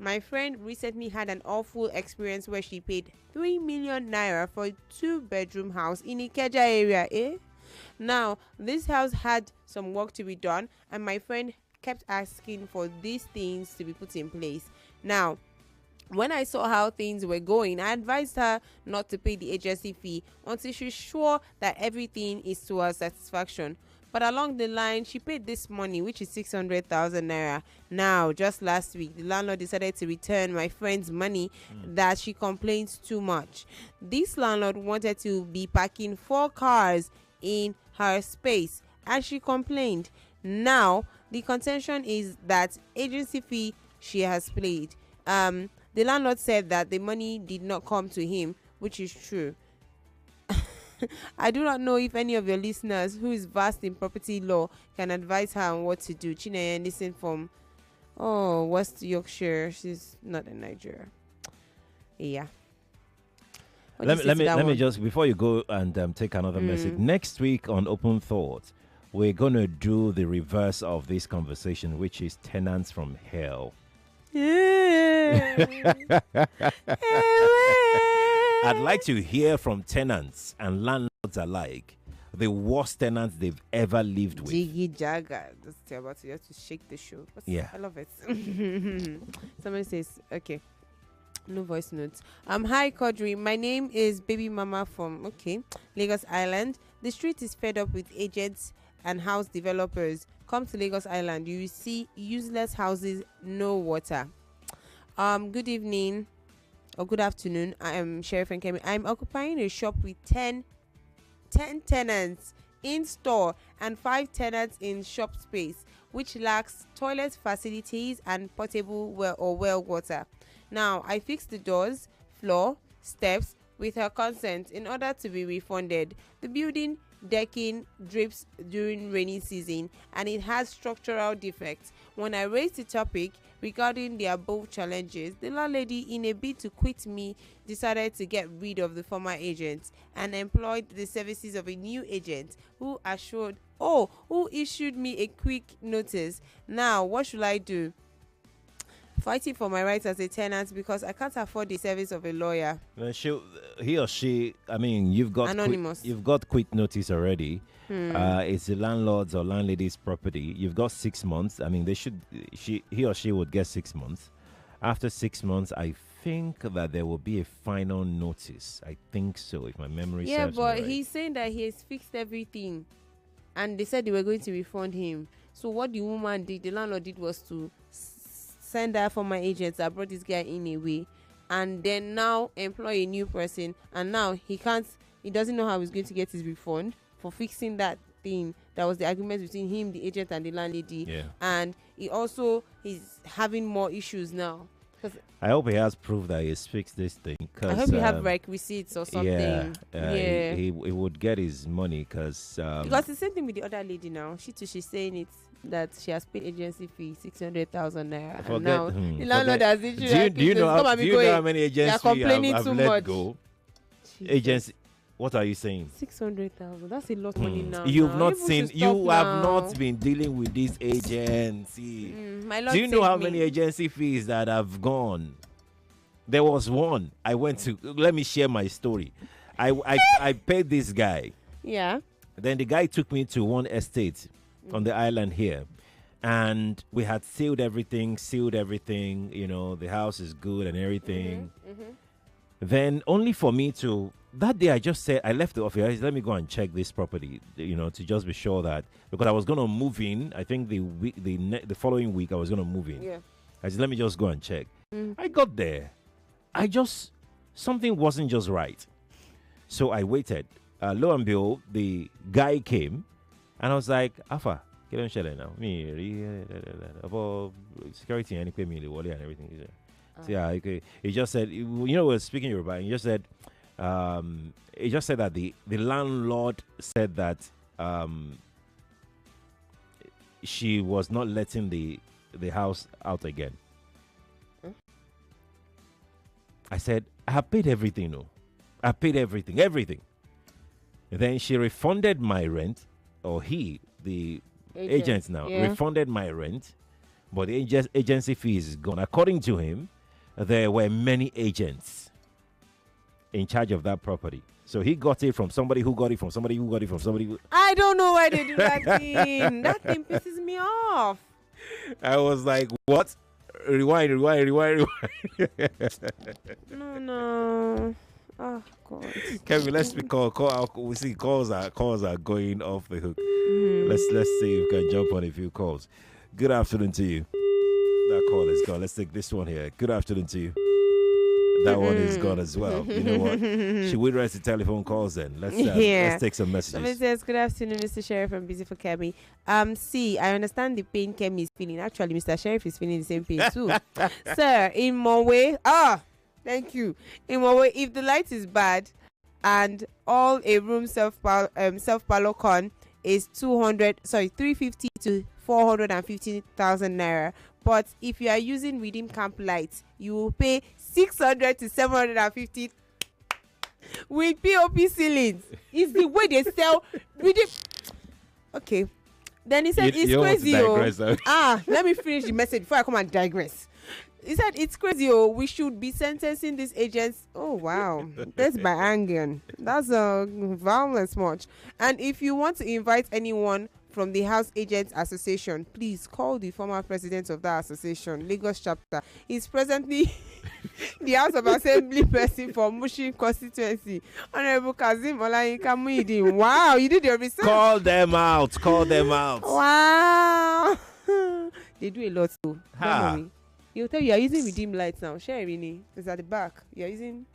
My friend recently had an awful experience where she paid 3 million naira for a 2-bedroom house in Ikeja area. Now, this house had some work to be done, and my friend kept asking for these things to be put in place. Now, when I saw how things were going, I advised her not to pay the agency fee until she's sure that everything is to her satisfaction. But along the line, she paid this money, which is 600,000 naira. Now, just last week, the landlord decided to return my friend's money that she complains too much. This landlord wanted to be parking 4 cars in her space, as she complained. Now, the contention is that agency fee she has paid. The landlord said that the money did not come to him, which is true. I do not know if any of your listeners who is vast in property law can advise her on what to do. Chineye, listen from West Yorkshire. She's not in Nigeria. Yeah. Let me just, before you go and take another message. Next week on Open Thought, we're going to do the reverse of this conversation, which is tenants from hell. I'd like to hear from tenants and landlords alike the worst tenants they've ever lived with. Jiggy Jagger. Just about to have to shake the show. Yeah. I love it. Somebody says, okay. No voice notes. Hi Quadri. My name is Baby Mama from Lagos Island. The street is fed up with agents and house developers. Come to Lagos Island, you will see useless houses, no water. Good evening or good afternoon. I am Sheriff Nkemi. I'm occupying a shop with 10 tenants in store and 5 tenants in shop space, which lacks toilet facilities and potable well water. Now, I fixed the doors, floor, steps with her consent in order to be refunded. The building decking drips during rainy season and it has structural defects. When I raised the topic regarding the above challenges, the landlady, in a bid to quit me, decided to get rid of the former agent and employed the services of a new agent who issued me a quick notice. Now, what should I do? Fighting for my rights as a tenant because I can't afford the service of a lawyer. He or she, I mean, you've got anonymous. You've got quick notice already. It's the landlord's or landlady's property. You've got 6 months. I mean, he or she would get 6 months. After 6 months, I think that there will be a final notice. I think so, if my memory serves me right. Yeah, but he's saying that he has fixed everything, and they said they were going to refund him. So what the woman did, the landlord did, was to send her for my agents that brought this guy in a way, and then now employ a new person, and now he doesn't know how he's going to get his refund for fixing that thing that was the agreement between him, the agent, and the landlady. And he's having more issues now. I hope he has proof that he's fixed this thing. I hope he have receipts or something. He would get his money because the same thing with the other lady now. She's saying it that she has paid agency fee 600,000 naira. And now the landlord has issued. Do you know how many agency have let go? Jesus. Agency. What are you saying? 600,000. That's a lot of money now. You have not been dealing with this agency. Do you know how many agency fees that have gone? There was one. I went to. Let me share my story. I paid this guy. Yeah. Then the guy took me to one estate on the island here, and we had sealed everything. You know, the house is good and everything. Then only for me to. That day I just said, I left the office, let me go and check this property, you know, to just be sure that, because I was going to move in, I think the following week I was going to move in. Yeah. I said, let me just go and check. I got there. Something wasn't just right. So I waited. Lo and behold, the guy came, and I was like, Alpha, get on share now. About security and everything. So yeah, he just said, you know, we were speaking Yoruba, and he just said, that the landlord said that she was not letting the house out again. I said, I have paid everything, I paid everything. And then she refunded my rent, or the agent now, refunded my rent, but the agency fees is gone. According to him, there were many agents in charge of that property. So he got it from somebody who got it from somebody who got it from somebody. I don't know why they do that thing. That thing pisses me off. I was like, what? Rewind. No. Oh, God. Kevin, let's be call out. We see calls are going off the hook. Let's see if we can jump on a few calls. Good afternoon to you. That call is gone. Let's take this one here. Good afternoon to you. That one is gone as well. You know what? Should we rest the telephone calls then? Let's take some messages. Somebody says, good afternoon, Mr. Sheriff. I'm busy for Kemi. I understand the pain Kemi is feeling. Actually, Mr. Sheriff is feeling the same pain too. Sir, in more way. Thank you. In more way, if the light is bad and all a room self parlor con is 350 to 450,000 naira. But if you are using Redeem Camp Light, you will pay 600 to 750 with POP ceilings. It's the way they sell Redeem. Okay. Then he said it's crazy. Let me finish the message before I come and digress. He said it's crazy. We should be sentencing these agents. Oh wow, that's by anger. That's a violence much. And if you want to invite anyone from the House Agents Association, please call the former president of that association, Lagos chapter. He's presently the House of Assembly person for Mushin constituency, Honorable Kazim Olayinka Muhyiddin. Wow, you did your research. Call them out. Wow. They do a lot too. Don't worry. You'll tell you are using Redeem Lights now. Share Rini. It's at the back. You're using,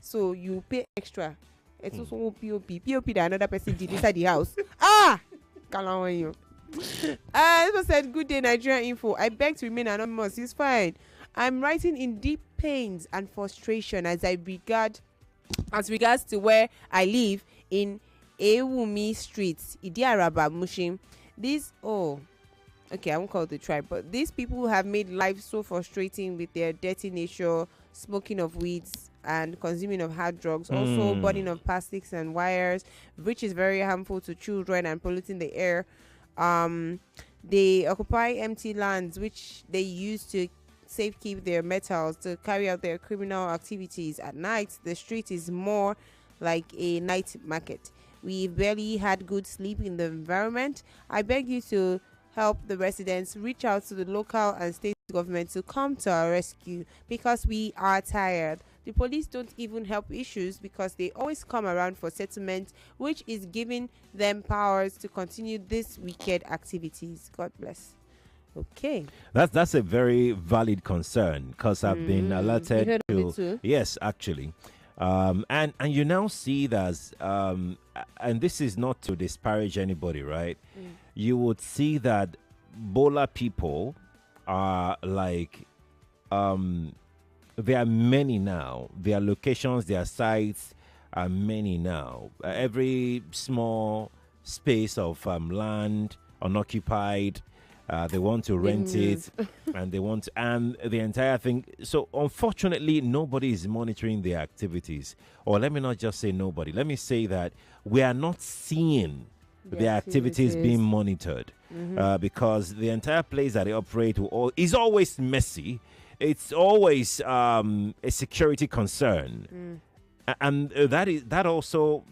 so you pay extra. It's also POP that another person did inside the house. This was said, good day, Nigeria Info. I beg to remain anonymous. It's fine. I'm writing in deep pains and frustration as regards to where I live in Ewumi Street, Idiaraba, Mushin. I won't call it the tribe, but these people have made life so frustrating with their dirty nature, smoking of weeds and consuming of hard drugs, also burning of plastics and wires, which is very harmful to children and polluting the air. They occupy empty lands which they use to safekeep their metals to carry out their criminal activities. At night, the street is more like a night market. We barely had good sleep in the environment. I beg you to help the residents, reach out to the local and state government to come to our rescue because we are tired. The police don't even help issues because they always come around for settlement, which is giving them powers to continue these wicked activities. God bless. Okay. That's a very valid concern because I've been alerted to. Yes, actually. And you now see that, and this is not to disparage anybody, right? You would see that Bola people are like, there are many now. Their locations, their sites are many now. Every small space of land unoccupied, they want to rent it, and they want to, and the entire thing. So unfortunately, nobody is monitoring their activities. Or let me not just say nobody. Let me say that we are not seeing their activities being monitored because the entire place that they operate is always messy. It's always a security concern. And that also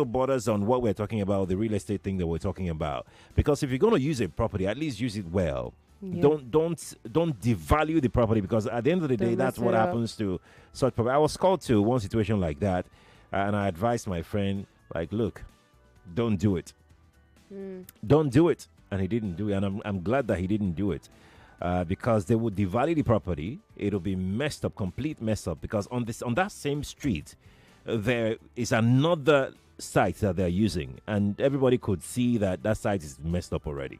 borders on what we're talking about, the real estate thing that we're talking about. Because if you're going to use a property, at least use it well. Yeah. Don't devalue the property, because at the end of the day, that's what happens to such property. I was called to one situation like that, and I advised my friend, like, look, don't do it. Don't do it. And he didn't do it, and I'm glad that he didn't do it. Because they would devalue the property, it'll be messed up, complete mess up. Because on that same street, there is another site that they're using, and everybody could see that site is messed up already.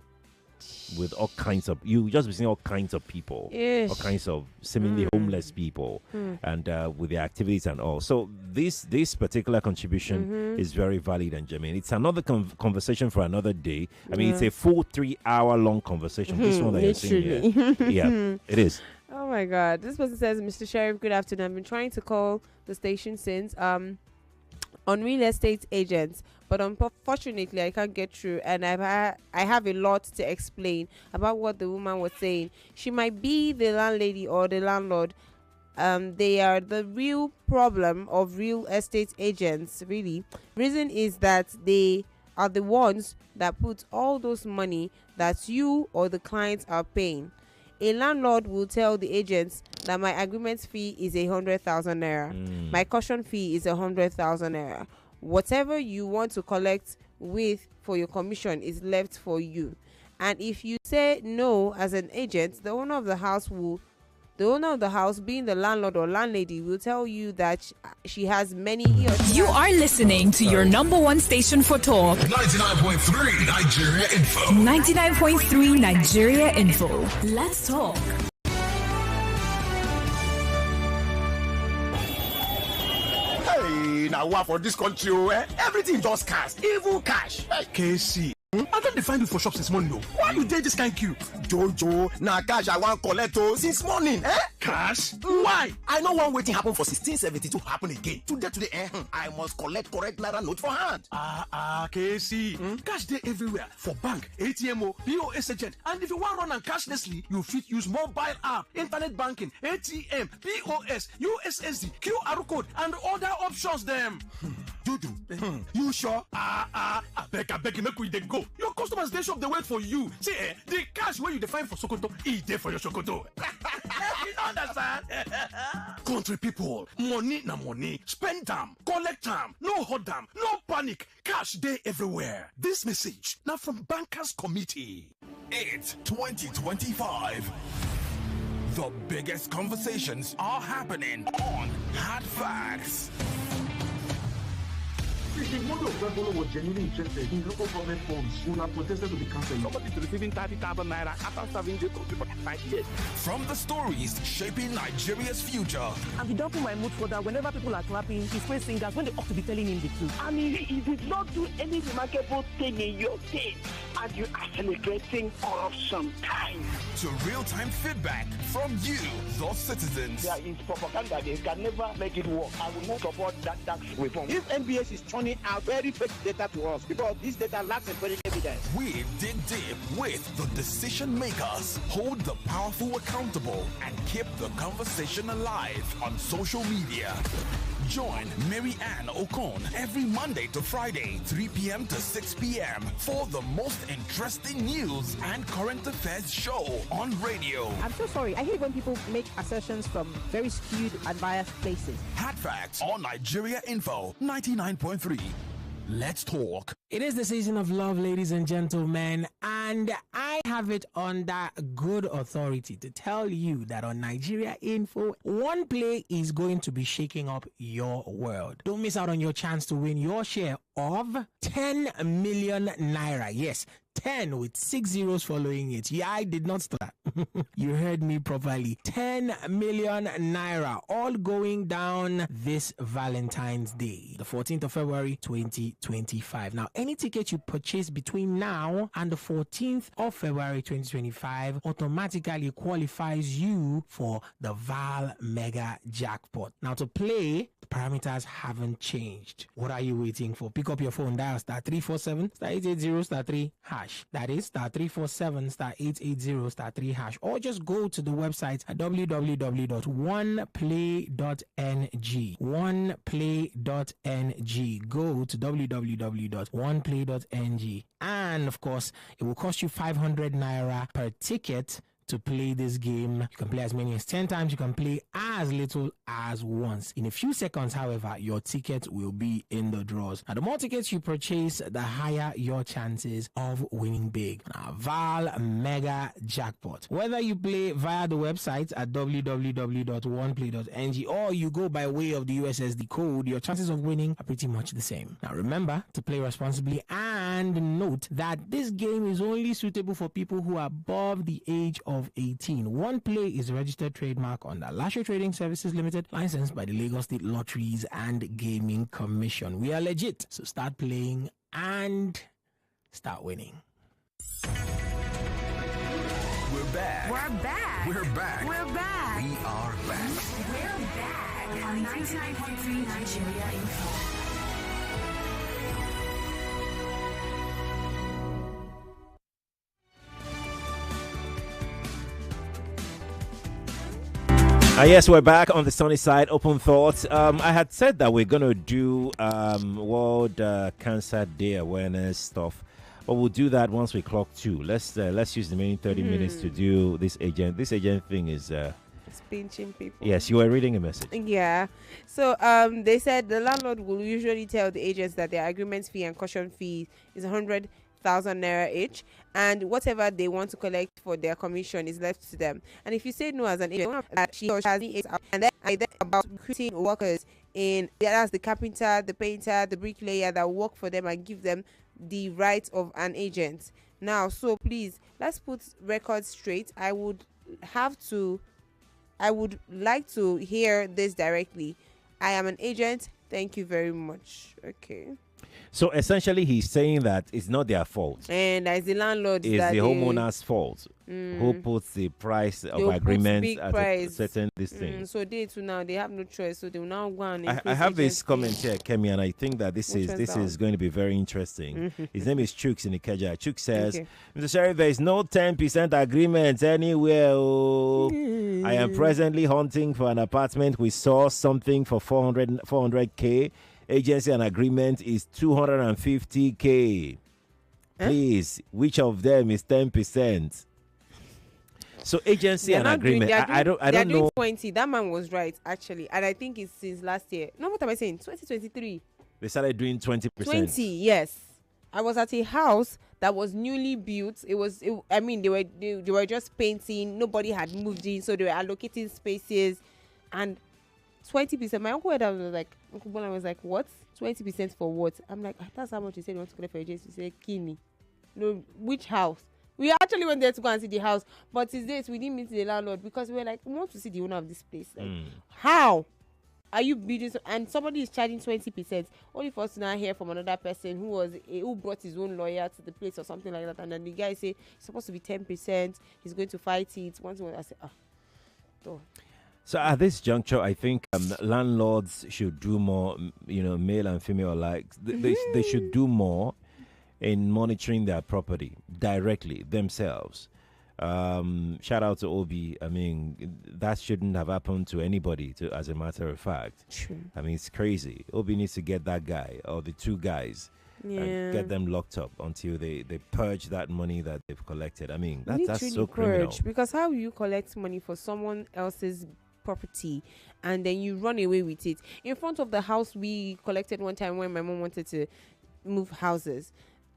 With all kinds of, you just be seeing all kinds of people, all kinds of seemingly homeless people, and with their activities and all. So this particular contribution is very valid and genuine. It's another conversation for another day. I mean, it's a full 3-hour long conversation. This one that you're seeing here, yeah, it is. Oh my God! This person says, Mr. Sheriff, good afternoon. I've been trying to call the station since on real estate agents, but unfortunately I can't get through, and I have a lot to explain about what the woman was saying. She might be the landlady or the landlord. They are the real problem of real estate agents, really. Reason is that they are the ones that put all those money that you or the clients are paying. A landlord will tell the agents that my agreement fee is 100,000 naira. My caution fee is 100,000 naira. Whatever you want to collect with for your commission is left for you. And if you say no as an agent, the owner of the house, being the landlord or landlady, will tell you that she has many years. You are listening to your number one station for talk. 99.3 Nigeria Info. 99.3 Nigeria Info. Let's talk. Hey, na wa for this country o. Everything just cash, even cash. KC. I don't define you for shops this morning. Why you did this kind queue? Jojo, na cash I want collect since morning. Cash? Why? I know one waiting happen for 1672 happen again. Today, I must collect correct naira note for hand. KC. Cash day everywhere for bank, ATM, POS agent, and if you want run and cashlessly, you fit use mobile app, internet banking, ATM, POS, USSD, QR code, and other options them. Dudu, you sure? I beg, make we dey go. Your customers they shop they wait for you. See, the cash where you define for Sokoto, there for your Sokoto. You don't understand? Country people, money na money. Spend them, collect them, no hold them, no panic. Cash day everywhere. This message now from Bankers Committee. It's 2025. The biggest conversations are happening on Hard Facts. The model of Rebolo was genuinely interested in local government funds who have protested to be cancelled. Somebody is receiving 30,000 naira after serving the country for 5 years. From the stories shaping Nigeria's future. And he don't put my mood for that. Whenever people are clapping, he's praise singers when they ought to be telling him the truth. And he did not do any remarkable thing in your state, and you are celebrating corruption time. To real-time feedback from you, the citizens. There is propaganda. They can never make it work. I will not support that tax reform. If NBS is turning out very fake data to us, because this data lacks empirical evidence. We dig deep with the decision makers, hold the powerful accountable, and keep the conversation alive on social media. Join Mary Ann Okon every Monday to Friday, 3 p.m. to 6 p.m. for the most interesting news and current affairs show on radio. I'm so sorry. I hate when people make assertions from very skewed and biased places. Hard Facts on Nigeria Info 99.3. Let's talk. It is the season of love, ladies and gentlemen, and I have it under good authority to tell you that on Nigeria Info, one play is going to be shaking up your world. Don't miss out on your chance to win your share of 10 million naira. Yes, 10 with 6 zeros following it. Yeah, I did not start. You heard me properly. 10 million naira, all going down this Valentine's Day, the 14th of February 2025. Now, any ticket you purchase between now and the 14th of February 2025 automatically qualifies you for the Val Mega Jackpot. Now, to play, the parameters haven't changed. What are you waiting for? Pick up your phone, dial star 347 star 880 star 3 hash. That is star 347 star 880 star 3 hash. Or just go to the website at www.oneplay.ng. Oneplay.ng. Go to www.oneplay.ng. And of course, it will cost you 500 naira per ticket to play this game. You can play as many as 10 times. You can play as little as once. In a few seconds, however, your ticket will be in the draws. Now, the more tickets you purchase, the higher your chances of winning big. Now, Val Mega Jackpot. Whether you play via the website at www.oneplay.ng or you go by way of the USSD code, your chances of winning are pretty much the same. Now, remember to play responsibly and note that this game is only suitable for people who are above the age of 18. One Play is a registered trademark under Lasher Trading Services Limited, licensed by the Lagos State Lotteries and Gaming Commission. We are legit, so start playing and start winning. We're back. We're back. We're back. We're back. We are back. We're back on 99.3 Nigeria Info. Yes, we're back on the sunny side. Open thoughts. I had said that we're gonna do World Cancer Day awareness stuff, but we'll do that once we clock 2. Let's use the remaining 30 minutes to do this agent. This agent thing is it's pinching people. Yes, you were reading a message. Yeah. So they said the landlord will usually tell the agents that their agreement fee and caution fee is 100,000 naira each, and whatever they want to collect for their commission is left to them. And if you say no as an agent, that she or she has and then about recruiting workers in, that's the carpenter, the painter, the bricklayer that work for them and give them the right of an agent. Now, so please, let's put records straight. I would like to hear this directly. I am an agent. Thank you very much. Okay. So essentially, he's saying that it's not their fault. And as the landlord, it's the homeowner's fault who puts the price of agreement at a certain thing. So they too now they have no choice. So they will now go and I have this comment here, Kemi, and I think that this is going to be very interesting. His name is Chuks in Ikeja. Chuk says, Mr. Sheriff, there is no 10% agreement anywhere. Oh. I am presently hunting for an apartment. We saw something for 400K. Agency and agreement is 250K. Please, which of them is 10%? So agency and agreement. I don't know. 20. That man was right, actually, and I think it's since last year. No, what am I saying? 2023. They started doing 20%. 20, yes. I was at a house that was newly built. They were just painting. Nobody had moved in, so they were allocating spaces, and 20%. My uncle was like, what? 20% for what? I'm like, that's how much you said you want to collect for agency. He said, Kini. No, which house? We actually went there to go and see the house, but these days we didn't meet the landlord because we were like, we want to see the owner of this place. Like, how are you building? And somebody is charging 20%, only for us to now hear from another person who brought his own lawyer to the place or something like that, and then the guy say it's supposed to be 10%. He's going to fight it. Once I say, So at this juncture, I think landlords should do more, male and female alike. They should do more in monitoring their property directly themselves. Shout out to Obi. I mean, that shouldn't have happened to anybody, as a matter of fact. True. I mean, it's crazy. Obi needs to get that guy or the two guys and get them locked up until they purge that money that they've collected. I mean, that's so criminal. Because how will you collect money for someone else's property and then you run away with it? In front of the house we collected one time when my mom wanted to move houses,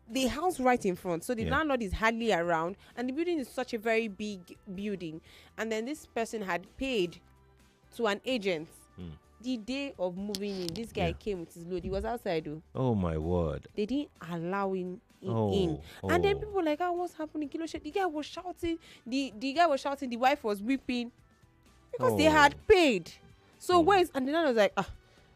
the house right in front, so the landlord is hardly around, and the building is such a very big building, and then this person had paid to an agent. The day of moving in, this guy came with his load. He was outside though. Oh my word. They didn't allow him in. And then people were like, what's happening? The guy was shouting. The guy was shouting. The wife was weeping because they had paid. So and the man was like,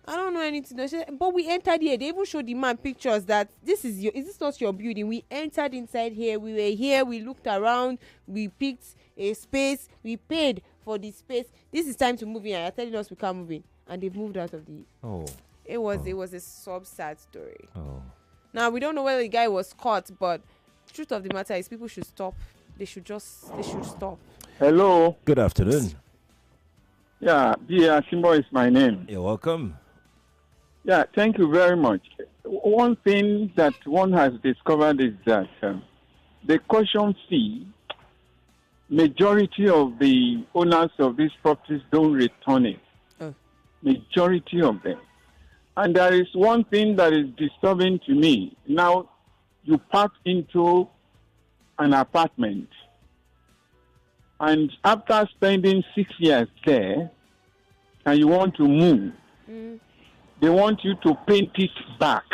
I don't know anything. But we entered here. They even showed the man pictures that is this not your building? We entered inside here. We were here. We looked around. We picked a space. We paid for the space. This is time to move in. You're telling us we can't move in, and they've moved out of the. It was a sad story. Now we don't know whether the guy was caught, but the truth of the matter is people should stop. They should stop. Hello. Good afternoon. Yeah, Simbo is my name. You're welcome. Yeah, thank you very much. One thing that one has discovered is that the caution fee, majority of the owners of these properties don't return it. Majority of them. And there is one thing that is disturbing to me. Now, you park into an apartment, and after spending 6 years there, and you want to move, they want you to paint it back.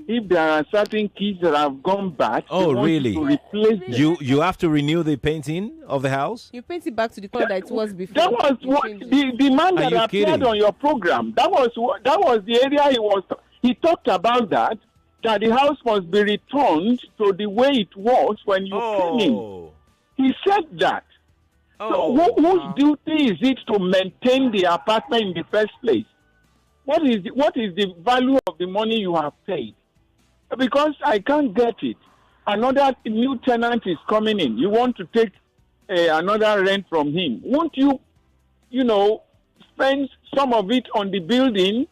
If there are certain keys that have gone back, really? To replace them. You have to renew the painting of the house? You paint it back to the color that it was before. That was what the man that appeared on your program. That was the area he talked about that the house must be returned to the way it was when you came in. He said that. So whose duty is it to maintain the apartment in the first place? What is the value of the money you have paid? Because I can't get it. Another new tenant is coming in. You want to take another rent from him. Won't you, spend some of it on the building?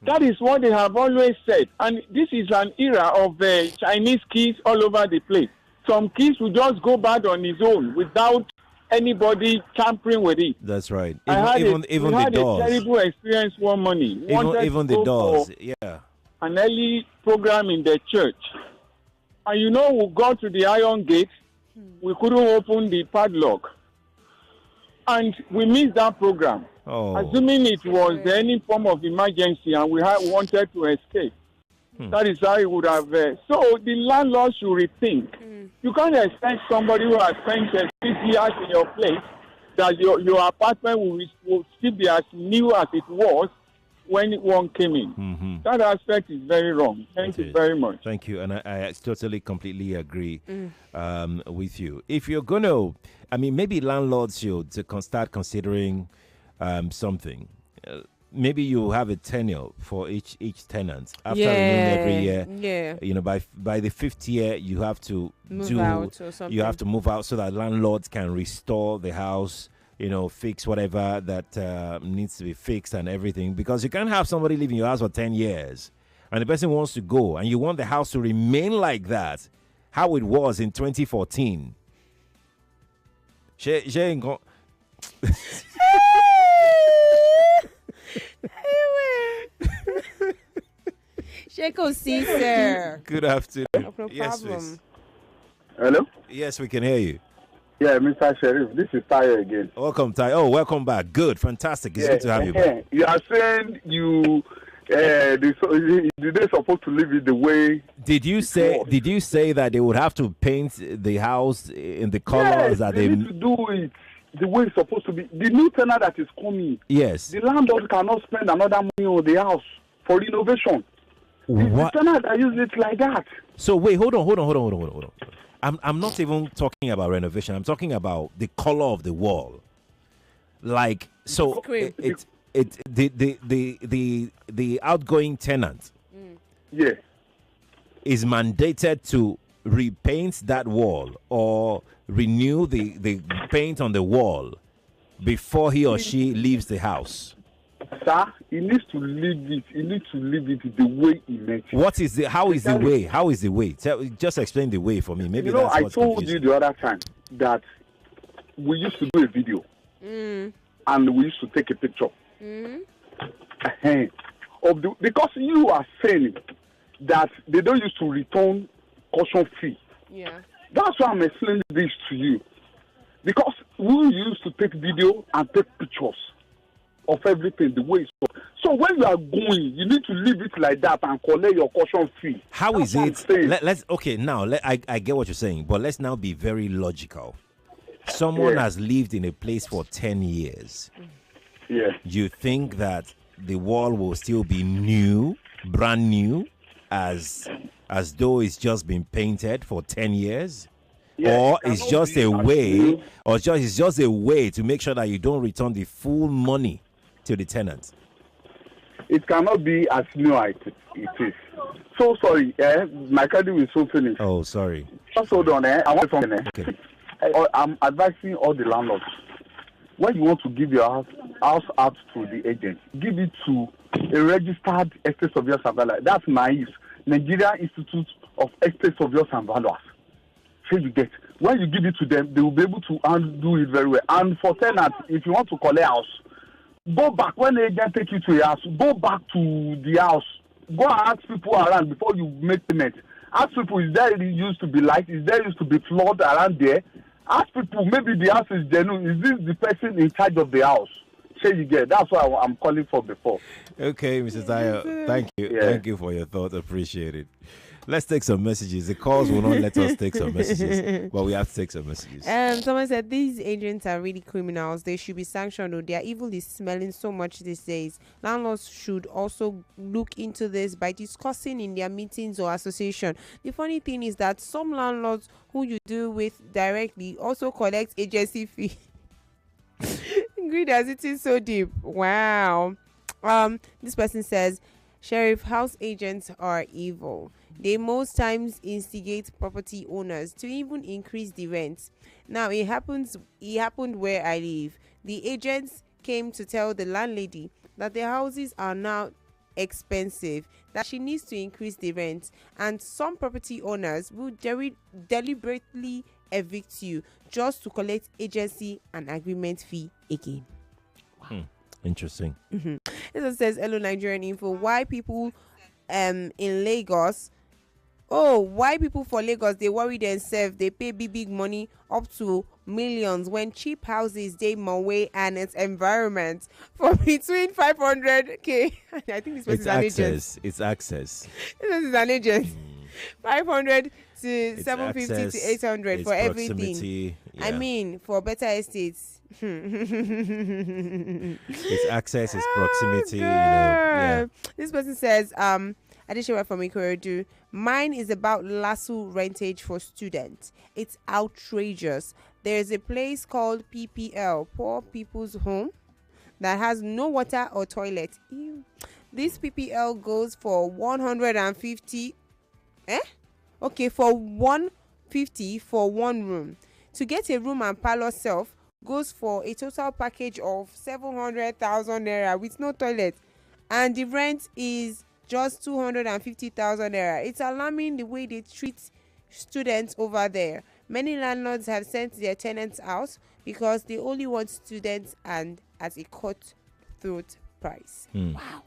That is what they have always said. And this is an era of Chinese keys all over the place. Some keys will just go bad on his own without anybody tampering with it. That's right. Even the doors. We had doors. a terrible experience one morning. Even the doors, yeah. An early program in the church. And we got to the iron gate. We couldn't open the padlock. And we missed that program. Assuming it was any form of emergency and we wanted to escape. That is how it would have. So the landlord should rethink. You can't expect somebody who has spent 6 years in your place that your apartment will still be as new as it was when one came in. Mm-hmm. That aspect is very wrong. Thank you very much. Thank you, and I totally, completely agree with you. If you're going to, I mean, maybe landlords should start considering something. Maybe you have a tenure for each tenant after renewing every year. Yeah. You know, by the fifth year, you have to move out or something. You have to move out so that landlords can restore the house. You know, fix whatever that needs to be fixed and everything. Because you can't have somebody live in your house for 10 years and the person wants to go and you want the house to remain like that, how it was in 2014. Sheko Caesar. Good afternoon. No Yes, problem. please. Hello? Yes, we can hear you. Yeah, Mr. Sheriff, this is Tayo again. Welcome, Ty. Oh, welcome back. Good, fantastic. It's good to have you back. You are saying they're supposed to leave it the way. Did you say that they would have to paint the house in the colors that they need to do it the way it's supposed to be? The new tenant that is coming, yes, the landlord cannot spend another money on the house for renovation. What? The tenant that use it like that. So wait, hold on. I'm not even talking about renovation. I'm talking about the color of the wall. Like, so the outgoing tenant is mandated to repaint that wall or renew the paint on the wall before he or she leaves the house. Sir, he needs to leave it. He needs to leave it the way he meant it. What is the? How is the way? How is the way? Just explain the way for me. Maybe that's I what's told confusing. you the other time that we used to do a video and we used to take a picture of because you are saying that they don't used to return caution fee. Yeah. That's why I'm explaining this to you. Because we used to take video and take pictures of everything the way it's supposed. So when you are going, you need to leave it like that and collect your caution fee. How is it? Let's I get what you're saying, but let's now be very logical. Someone has lived in a place for 10 years. Yeah. You think that the wall will still be new, brand new, as though it's just been painted for 10 years? Or it's just a way, it's just a way to make sure that you don't return the full money to the tenant? It cannot be as new as it is. So sorry, my card is so finished. Oh, sorry. Just hold on, I want something. Okay. I'm advising all the landlords. When you want to give your house out to the agent, give it to a registered estate surveyor and valuer. That's NICE, Nigeria Institute of Estate Surveyors and Valuers. So you get, when you give it to them, they will be able to do it very well. And for tenants, if you want to collect house, go back. When the agent take you to a house, go back to the house. Go and ask people around before you make payment. Ask people, is there used to be light? Is there used to be flood around there? Ask people, maybe the house is genuine. Is this the person in charge of the house? So you get, that's what I'm calling for before. Okay, Mrs. Tayo, thank you. Yeah. Thank you for your thoughts. Appreciate it. Let's take some messages. The calls will not let us take some messages, but we have to take some messages. Someone said these agents are really criminals. They should be sanctioned. Or their evil is smelling so much these days. Landlords should also look into this by discussing in their meetings or association. The funny thing is that some landlords who you deal with directly also collect agency fee. Greed as it is so deep. Wow. This person says, Sheriff, house agents are evil. They most times instigate property owners to even increase the rent. Now it happened where I live. The agents came to tell the landlady that the houses are now expensive, that she needs to increase the rent, and some property owners will deliberately evict you just to collect agency and agreement fee again. Interesting. This says, hello Nigerian Info. Why people in Lagos, why people for Lagos, they worry themselves, they pay big money up to millions when cheap houses they Mowe and its environment for between 500k. I think this person is an agent. It's access. This is an agent. 500 to 750 to 800 for everything. Yeah. I mean, for better estates, It's access, it's proximity, Yeah. This person says, Adeshewa from Ikorodu, mine is about lasso rentage for students. It's outrageous. There's a place called PPL, Poor People's Home, that has no water or toilet. Ew. This PPL goes for 150. Okay, for 150 for one room. To get a room and parlor self goes for a total package of 700,000 naira with no toilet, and the rent is just 250,000 naira. It's alarming the way they treat students over there. Many landlords have sent their tenants out because they only want students and at a cutthroat price. Wow.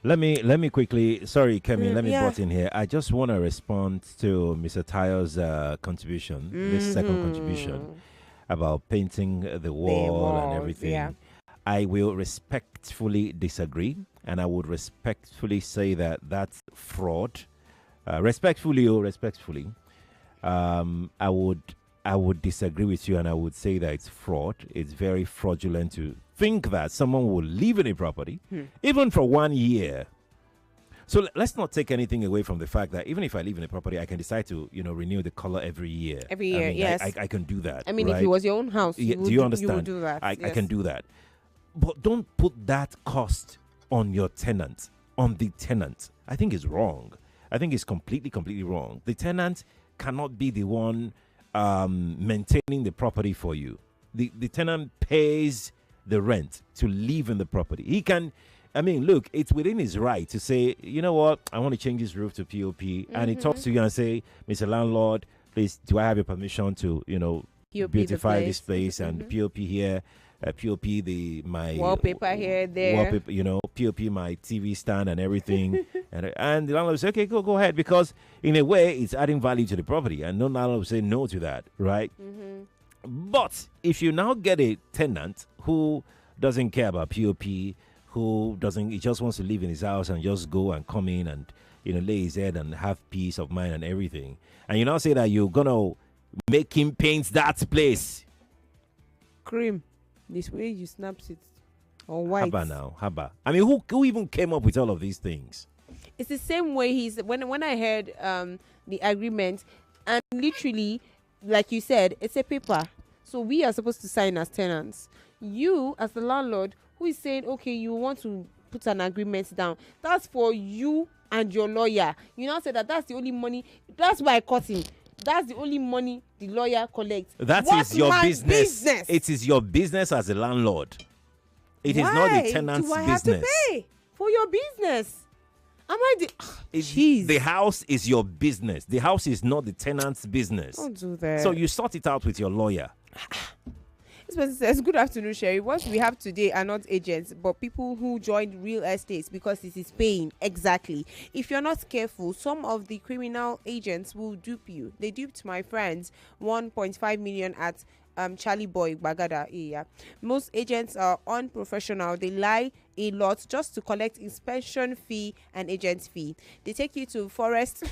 Let me quickly, sorry, Kemi, let me butt in here. I just want to respond to Mr. Tayo's contribution, this second contribution about painting the wall and everything. Yeah. I will respectfully disagree, and I would respectfully say that that's fraud. Respectfully, I would disagree with you, and I would say that it's fraud. It's very fraudulent to think that someone will live in a property, even for 1 year. So let's not take anything away from the fact that even if I live in a property, I can decide to, renew the color every year. Every year, I mean, yes. I can do that. I mean, right? if it was your own house, do you understand? You would do that. I can do that. But don't put that cost on your tenant, on the tenant. I think it's wrong. I think it's completely wrong. The tenant cannot be the one maintaining the property for you. The tenant pays the rent to live in the property. He can, look, it's within his right to say, you know what, I want to change this roof to POP. And he talks to you and say, Mr. Landlord, please, do I have your permission to, beautify this place and POP here, POP my wallpaper here, there. Wallpaper, POP my TV stand and everything. and the landlord will say, okay, go ahead, because in a way it's adding value to the property, and no landlord will say no to that, right? But if you now get a tenant who doesn't care about POP, he just wants to live in his house and just go and come in and lay his head and have peace of mind and everything, and you now say that you're gonna make him paint that place cream, this way you snaps it, or white. Haba. I mean, who even came up with all of these things? It's the same way when I heard the agreement, and literally, like you said, it's a paper. So we are supposed to sign as tenants. You, as the landlord, who is saying, okay, you want to put an agreement down, that's for you and your lawyer. You now say that's the only money. That's why I cut him. That's the only money the lawyer collects. That is your business. It is your business as a landlord. It is not the tenant's business. Why do I have to pay for your business? Am I the house is your business. The house is not the tenant's business. Don't do that. So you sort it out with your lawyer. This person says, good afternoon, Sherry. What we have today are not agents, but people who joined real estate because it is paying. Exactly. If you're not careful, some of the criminal agents will dupe you. They duped my friends 1.5 million at Charlie Boy Bagada area. Most agents are unprofessional. They lie a lot just to collect inspection fee and agent fee. They take you to forest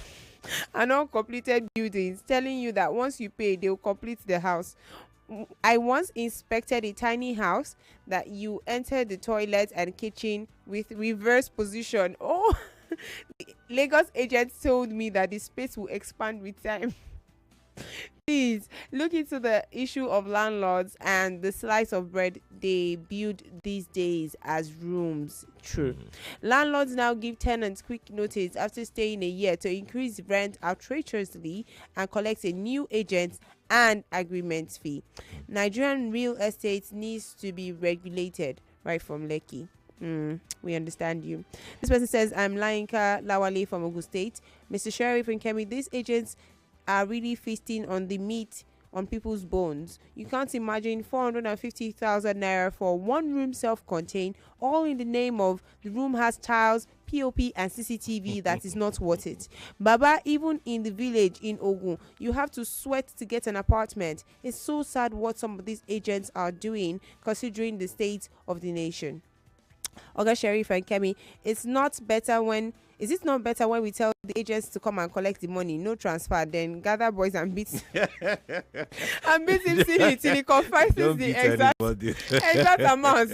and uncompleted buildings, telling you that once you pay, they will complete the house. I once inspected a tiny house that you enter the toilet and kitchen with reverse position. Oh, Lagos agents told me that the space will expand with time. Please look into the issue of landlords and the slice of bread they build these days as rooms. True. Landlords now give tenants quick notice after staying a year to increase rent outrageously and collect a new agent and agreement fee. Nigerian real estate needs to be regulated. Right from Lekki. We understand you. This person says, I'm Lainka Lawale from Ogun State. Mr. Sheriff and Kemi, these agents are really feasting on the meat on people's bones. You can't imagine 450,000 naira for one room self-contained, all in the name of the room has tiles, POP and CCTV. That is not worth it. Baba, even in the village in Ogun, you have to sweat to get an apartment. It's so sad what some of these agents are doing considering the state of the nation. Oga Sheriff and Kemi, is it not better when we tell the agents to come and collect the money, no transfer, then gather boys and beat and beat him till he confesses the exact amount?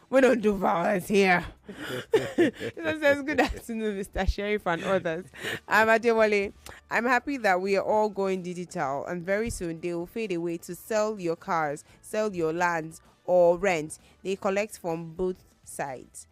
We don't do violence here. So says, good afternoon, Mr. Sheriff and others. I'm Adewale. I'm happy that we are all going digital, and very soon they will fade away to sell your cars, sell your lands, or rent. They collect from both sides.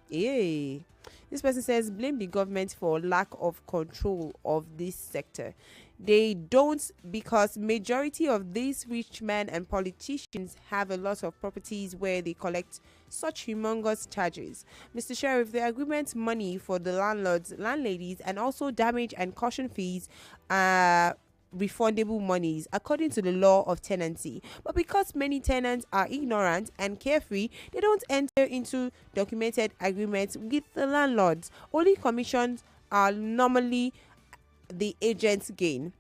This person says, blame the government for lack of control of this sector. They don't, because majority of these rich men and politicians have a lot of properties where they collect such humongous charges. Mr. Sheriff, the agreement money for the landlords, landladies, and also damage and caution fees are refundable monies according to the law of tenancy. But because many tenants are ignorant and carefree, they don't enter into documented agreements with the landlords. Only commissions are normally the agent's gain.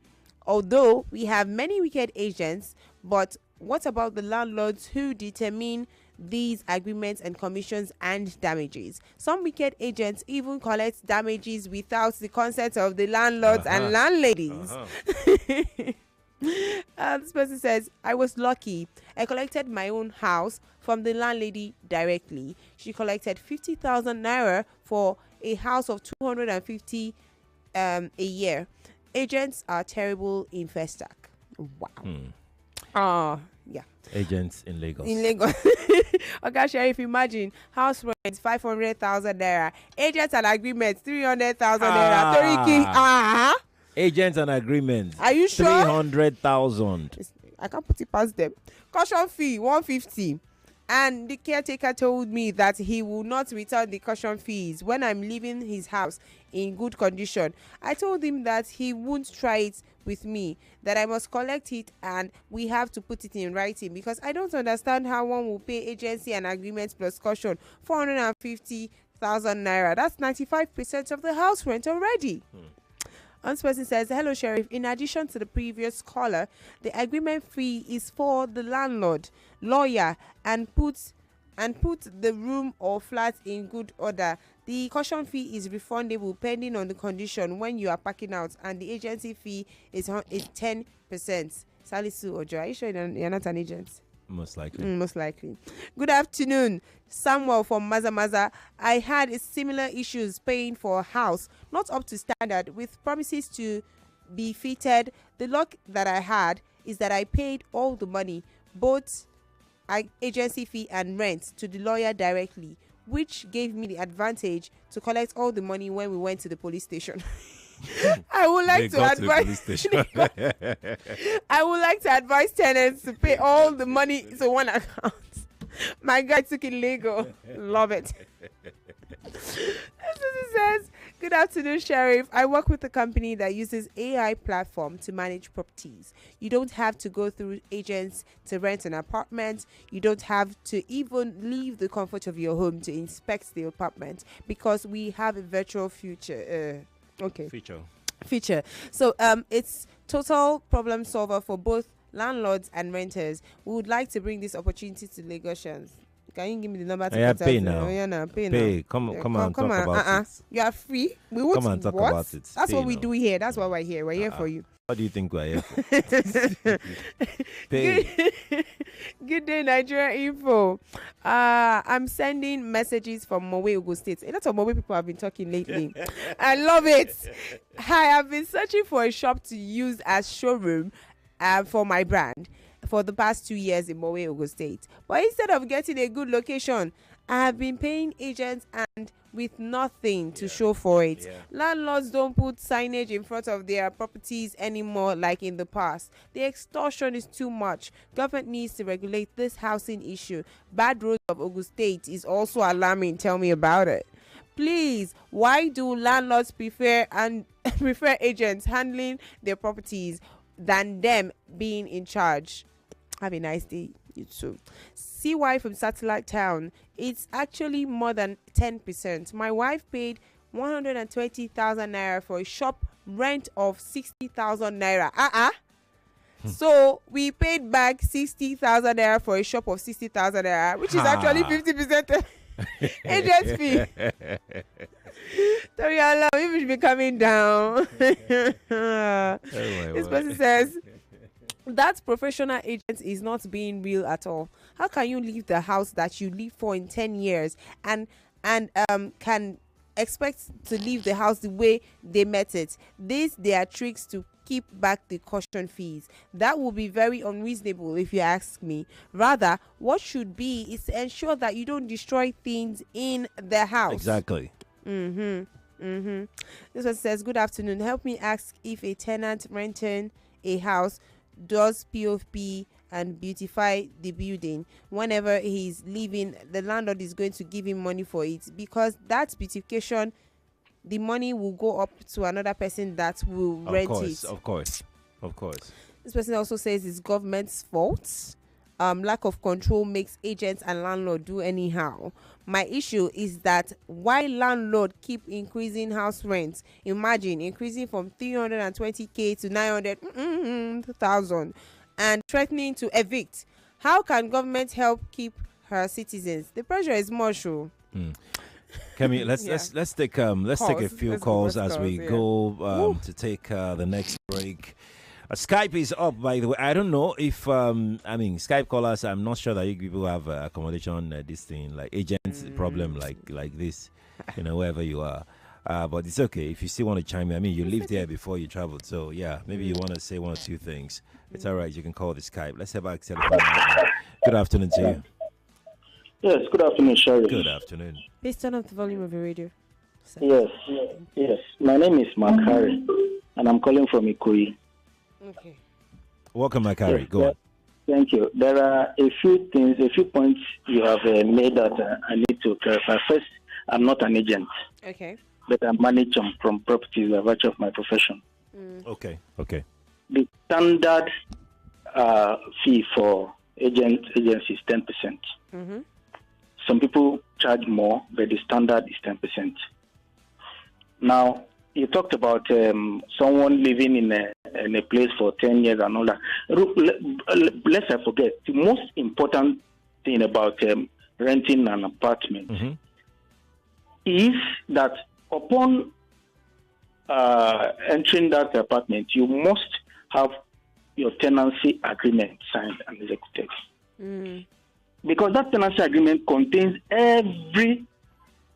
Although we have many wicked agents, but what about the landlords who determine these agreements and commissions and damages? Some wicked agents even collect damages without the consent of the landlords and landladies. This person says, I was lucky. I collected my own house from the landlady directly. She collected 50,000 naira for a house of 250 a year. Agents are terrible in Festac. Wow. Yeah. Agents in Lagos. Okay, Sheriff, imagine house rent 500,000 naira. Agents and agreements 300,000 naira. Agents and agreements. Are you sure? 300,000. I can't put it past them. Caution fee 150. And the caretaker told me that he will not return the caution fees when I'm leaving his house in good condition. I told him that he won't try it with me, that I must collect it and we have to put it in writing, because I don't understand how one will pay agency and agreements plus caution 450,000 naira. That's 95% of the house rent already. This person says, hello, Sheriff. In addition to the previous caller, the agreement fee is for the landlord, lawyer, and put the room or flat in good order. The caution fee is refundable pending on the condition when you are packing out, and the agency fee is 10%. Salisu Ojo, are you sure you're not an agent? Most likely. Most likely. Good afternoon. Samuel from Maza. I had similar issues paying for a house, not up to standard, with promises to be fitted. The luck that I had is that I paid all the money, both agency fee and rent, to the lawyer directly, which gave me the advantage to collect all the money when we went to the police station. I would like to advise tenants to pay all the money to one account. My guy took in Lego. Love it. This says, good afternoon, Sheriff. I work with a company that uses AI platform to manage properties. You don't have to go through agents to rent an apartment. You don't have to even leave the comfort of your home to inspect the apartment, because we have a virtual feature. Feature. So it's total problem solver for both landlords and renters. We would like to bring this opportunity to Lagosians. Can you give me the number to contact? Pay now. Pay now. Come on, talk about it. You are free. We want come and talk what? about it. That's pay what we now. do here. That's why we're here. We're here for you. What do you think we're here for? Pay. Good day, Nigeria Info. I'm sending messages from Mowe, Ogun State. A lot of Mowe people have been talking lately. I love it. I have been searching for a shop to use as showroom for my brand for the past 2 years in Mowe, Ogun State. But instead of getting a good location, I have been paying agents and with nothing to show for it. Landlords don't put signage in front of their properties anymore like in the past. The extortion is too much. Government needs to regulate this housing issue. Bad roads of Ogun State is also alarming. Tell me about it. Please, why do landlords prefer agents handling their properties than them being in charge? Have a nice day, you too. CY from Satellite Town. It's actually more than 10%. My wife paid 120,000 naira for a shop rent of 60,000 naira. So we paid back 60,000 naira for a shop of 60,000 naira, which is actually 50%. Agent fee. Toriala, maybe we should be coming down. This person says that professional agent is not being real at all. How can you leave the house that you live for in 10 years and can expect to leave the house the way they met it? They are tricks to keep back the caution fees. That will be very unreasonable if you ask me. Rather, what should be is to ensure that you don't destroy things in the house. Exactly. This one says, good afternoon. Help me ask if a tenant renting a house does POP and beautify the building. Whenever he's leaving, the landlord is going to give him money for it, because that beautification, the money will go up to another person that will rent it. Of course. This person also says it's government's fault. Lack of control makes agents and landlord do anyhow. My issue is that why landlord keep increasing house rents? Imagine increasing from 320k to 900,000 and threatening to evict. How can government help keep her citizens? The pressure is much. Kemi, let's take a few calls as we go to take the next break. Skype is up, by the way. I don't know if Skype callers. I'm not sure that you people have accommodation this thing like agents problem like this, wherever you are. But it's okay if you still want to chime in. I mean, you lived there before you traveled, so yeah, maybe you want to say one or two things. It's all right. You can call the Skype. Let's have our telephone. Good afternoon to you. Yes, good afternoon, Sherry. Good afternoon. Please turn up the volume of your radio. Yes. My name is Makari, and I'm calling from Ikoyi. Okay. Welcome, Makari. Yes, Go on. Thank you. There are a few points you have made that I need to clarify. First, I'm not an agent. Okay. But I manage from properties by virtue of my profession. Okay. The standard fee for agency is 10%. Some people charge more, but the standard is 10%. Now, you talked about someone living in a place for 10 years and all that. Let's not forget, the most important thing about renting an apartment is that upon entering that apartment, you must have your tenancy agreement signed and executed. Because that tenancy agreement contains everything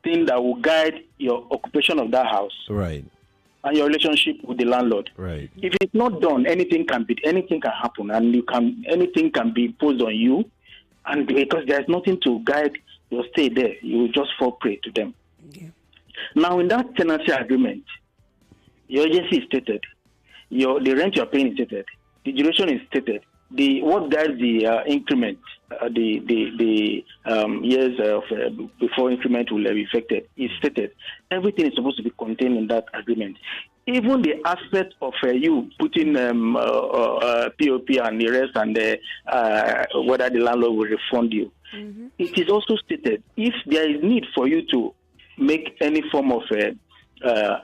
that will guide your occupation of that house, right, and your relationship with the landlord. Right. If it's not done, anything can happen, and anything can be imposed on you, and because there's nothing to guide your stay there, you will just fall prey to them. Yeah. Now, in that tenancy agreement, your agency is stated, the rent you're paying is stated, the duration is stated, what guides the increment, the years of before increment will be effected is stated. Everything is supposed to be contained in that agreement. Even the aspect of you putting POP and the rest, and whether the landlord will refund you, it is also stated. If there is need for you to make any form of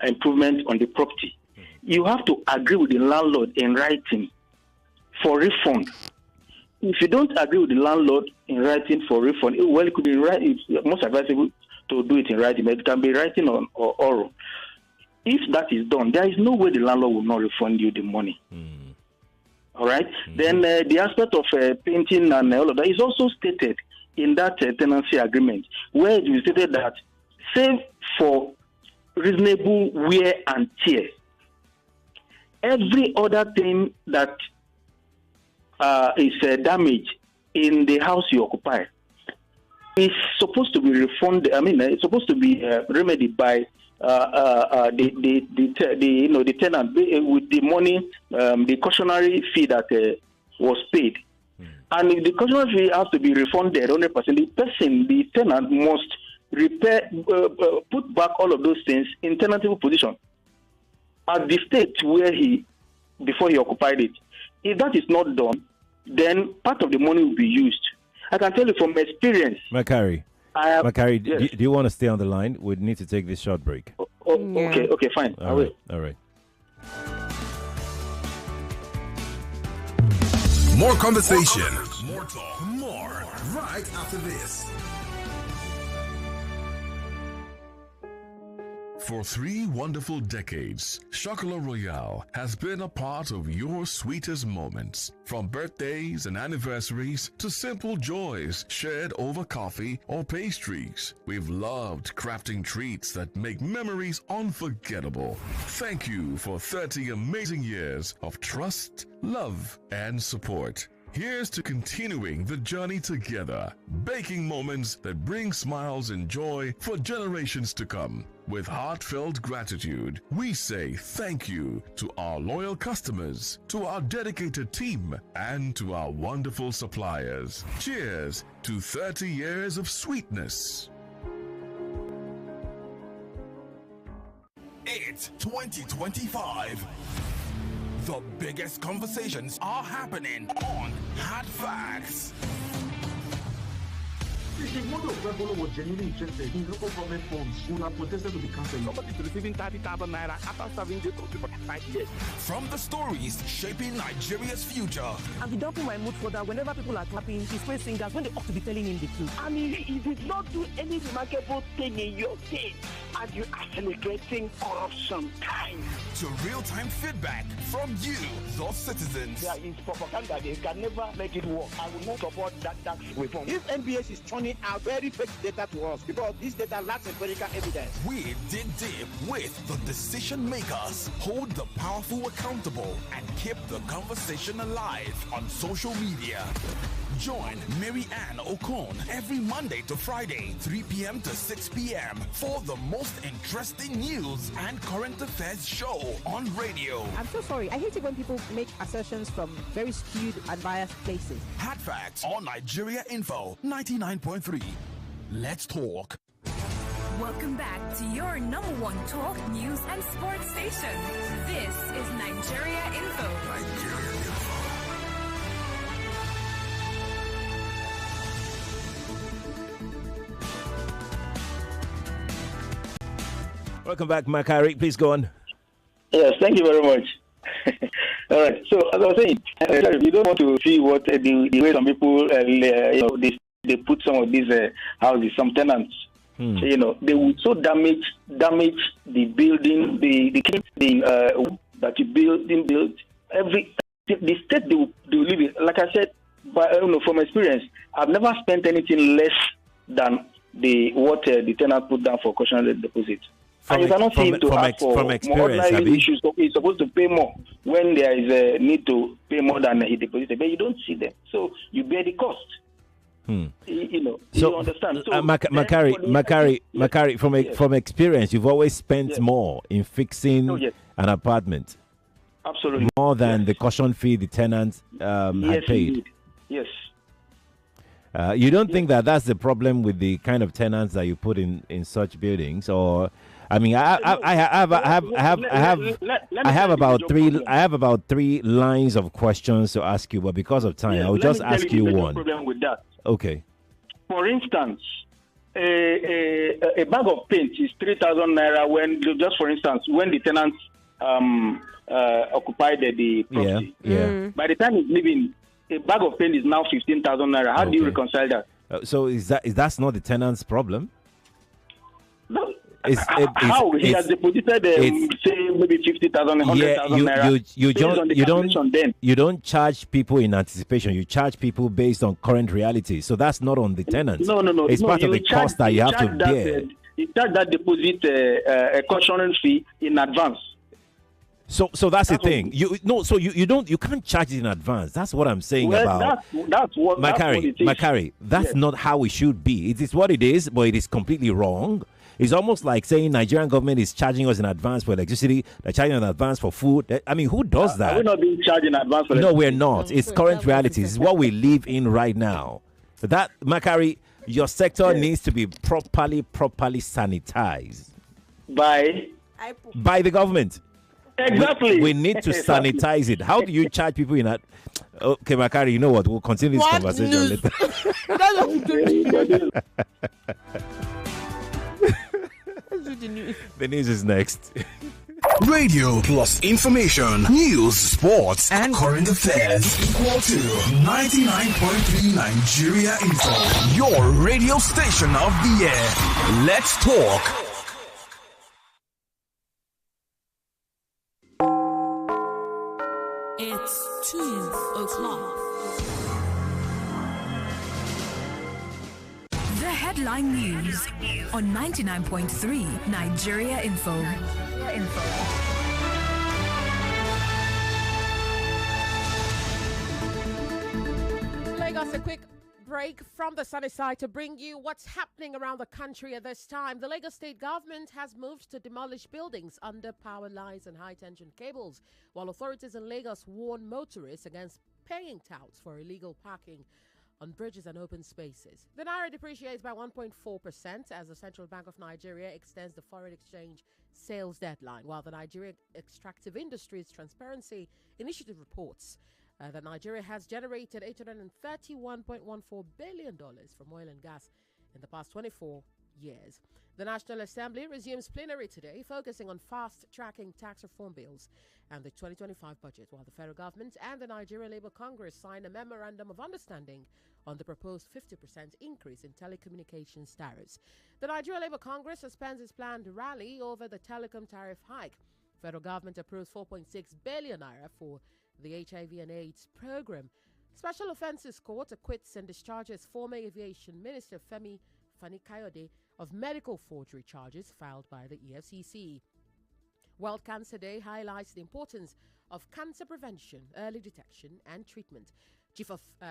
improvement on the property, you have to agree with the landlord in writing for refund. If you don't agree with the landlord in writing for refund, it could be it's most advisable to do it in writing, but it can be writing or oral. If that is done, there is no way the landlord will not refund you the money. All right? Then the aspect of painting and all of that is also stated in that tenancy agreement, where it is stated that save for reasonable wear and tear, every other thing that is damage in the house you occupy is supposed to be refunded. It's supposed to be remedied by the tenant with the money, the cautionary fee that was paid. And if the cautionary fee has to be refunded 100%, the tenant must repair, put back all of those things in tenantable position at the state where before he occupied it. If that is not done, then part of the money will be used. I can tell you from experience. Makari, yes. do you want to stay on the line? We need to take this short break. Okay, fine. All right. More conversation. More talk. More right after this. For 3 wonderful decades, Chocolat Royale has been a part of your sweetest moments. From birthdays and anniversaries to simple joys shared over coffee or pastries, we've loved crafting treats that make memories unforgettable. Thank you for 30 amazing years of trust, love, and support. Here's to continuing the journey together, baking moments that bring smiles and joy for generations to come. With heartfelt gratitude, we say thank you to our loyal customers, to our dedicated team, and to our wonderful suppliers. Cheers to 30 years of sweetness. It's 2025. The biggest conversations are happening on Hard Facts. If the mother of Rebolo was genuinely interested in local government funds, would have protested to be cancelled. Somebody is receiving 30,000 naira after serving the country for 5 years. From the stories shaping Nigeria's future. And he don't put my mood further whenever people are clapping, he's praise singers when they ought to be telling him the truth. I mean, he did not do any remarkable thing in your state, and you are celebrating corruption time. To real-time feedback from you, the citizens. There is propaganda. They can never make it work. I will not support that tax reform. If NBS is turning out very fake data to us, because this data lacks empirical evidence. We dig deep with the decision makers, hold the powerful accountable, and keep the conversation alive on social media. Join Mary Ann Okon every Monday to Friday, 3 p.m. to 6 p.m. for the most interesting news and current affairs show on radio. I'm so sorry. I hate it when people make assertions from very skewed and biased places. Hard Facts on Nigeria Info 99.3. Let's talk. Welcome back to your #1 talk, news, and sports station. This is Nigeria Info. Nigeria Info. Welcome back, Makari. Please go on. Yes, thank you very much. All right. So as I was saying, you don't want to see what the way some people, they put some of these houses, some tenants. So, they would so damage the building, that you build the state they will live in. Like I said, from experience, I've never spent anything less than what the tenant put down for cautionary deposit. And you cannot see him to ask for more ordinary issues. He's supposed to pay more when there is a need to pay more than he deposited, but you don't see them. So you bear the cost. You understand. So Makari, from experience, you've always spent more in fixing an apartment. Absolutely. More than the caution fee the tenant had paid. Indeed. Yes. You don't think that that's the problem with the kind of tenants that you put in such buildings, or? I mean, I have about three lines of questions to ask you, but because of time, I'll just ask you one. Problem with that. Okay. For instance, a bag of paint is 3,000 naira when the tenants occupied the property. Yeah. By the time he's leaving, a bag of paint is now 15,000 naira. How do you reconcile that? So that's not the tenant's problem? No. He has deposited, say maybe 50,000, 100,000 naira. You don't charge people in anticipation. You charge people based on current reality. So that's not on the tenants. No. It's part of the cost that you have to bear. You charge that deposit a cautionary fee in advance. So that's the thing. You can't charge it in advance. That's what I'm saying about. That's what it is. Makari, that's not how it should be. It is what it is, but it is completely wrong. It's almost like saying Nigerian government is charging us in advance for electricity. They're charging in advance for food. I mean, who does that? Are we not being charged in advance for electricity? No, we're not. It's current reality. It's what we live in right now. So that, Makari, your sector needs to be properly sanitized. By the government. Exactly. We need to sanitize it. How do you charge people in that? Okay, Makari, you know what? We'll continue this conversation later. The news is next. Radio plus information, news, sports, and current affairs equal to 99.3 Nigeria Info. Your radio station of the year. Let's talk. 2 o'clock. The headline news on 99.3 Nigeria Info. Lagos, a quick break from the sunny side to bring you what's happening around the country at this time. The Lagos state government has moved to demolish buildings under power lines and high-tension cables, while authorities in Lagos warn motorists against paying touts for illegal parking on bridges and open spaces. The Naira depreciates by 1.4% as the Central Bank of Nigeria extends the foreign exchange sales deadline, while the Nigeria Extractive Industries Transparency Initiative reports that Nigeria has generated $831.14 billion from oil and gas in the past 24 years. The National Assembly resumes plenary today, focusing on fast-tracking tax reform bills and the 2025 budget, while the federal government and the Nigeria Labour Congress sign a memorandum of understanding on the proposed 50% increase in telecommunications tariffs. The Nigeria Labour Congress suspends its planned rally over the telecom tariff hike. Federal government approves 4.6 billion naira for the HIV and AIDS program. Special Offences Court acquits and discharges former Aviation Minister Femi Fani-Kayode of medical forgery charges filed by the EFCC. World Cancer Day highlights the importance of cancer prevention, early detection and treatment.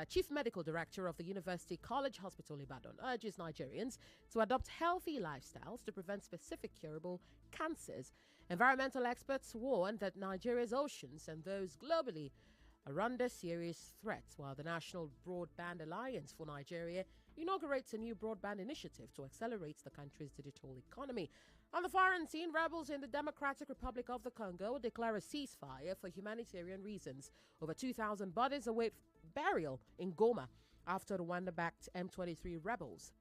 Chief Medical Director of the University College Hospital Ibadan urges Nigerians to adopt healthy lifestyles to prevent specific curable cancers. Environmental experts warn that Nigeria's oceans and those globally are under serious threats, while the National Broadband Alliance for Nigeria inaugurates a new broadband initiative to accelerate the country's digital economy. On the foreign scene, rebels in the Democratic Republic of the Congo declare a ceasefire for humanitarian reasons. Over 2,000 bodies await burial in Goma after Rwanda-backed M23 rebels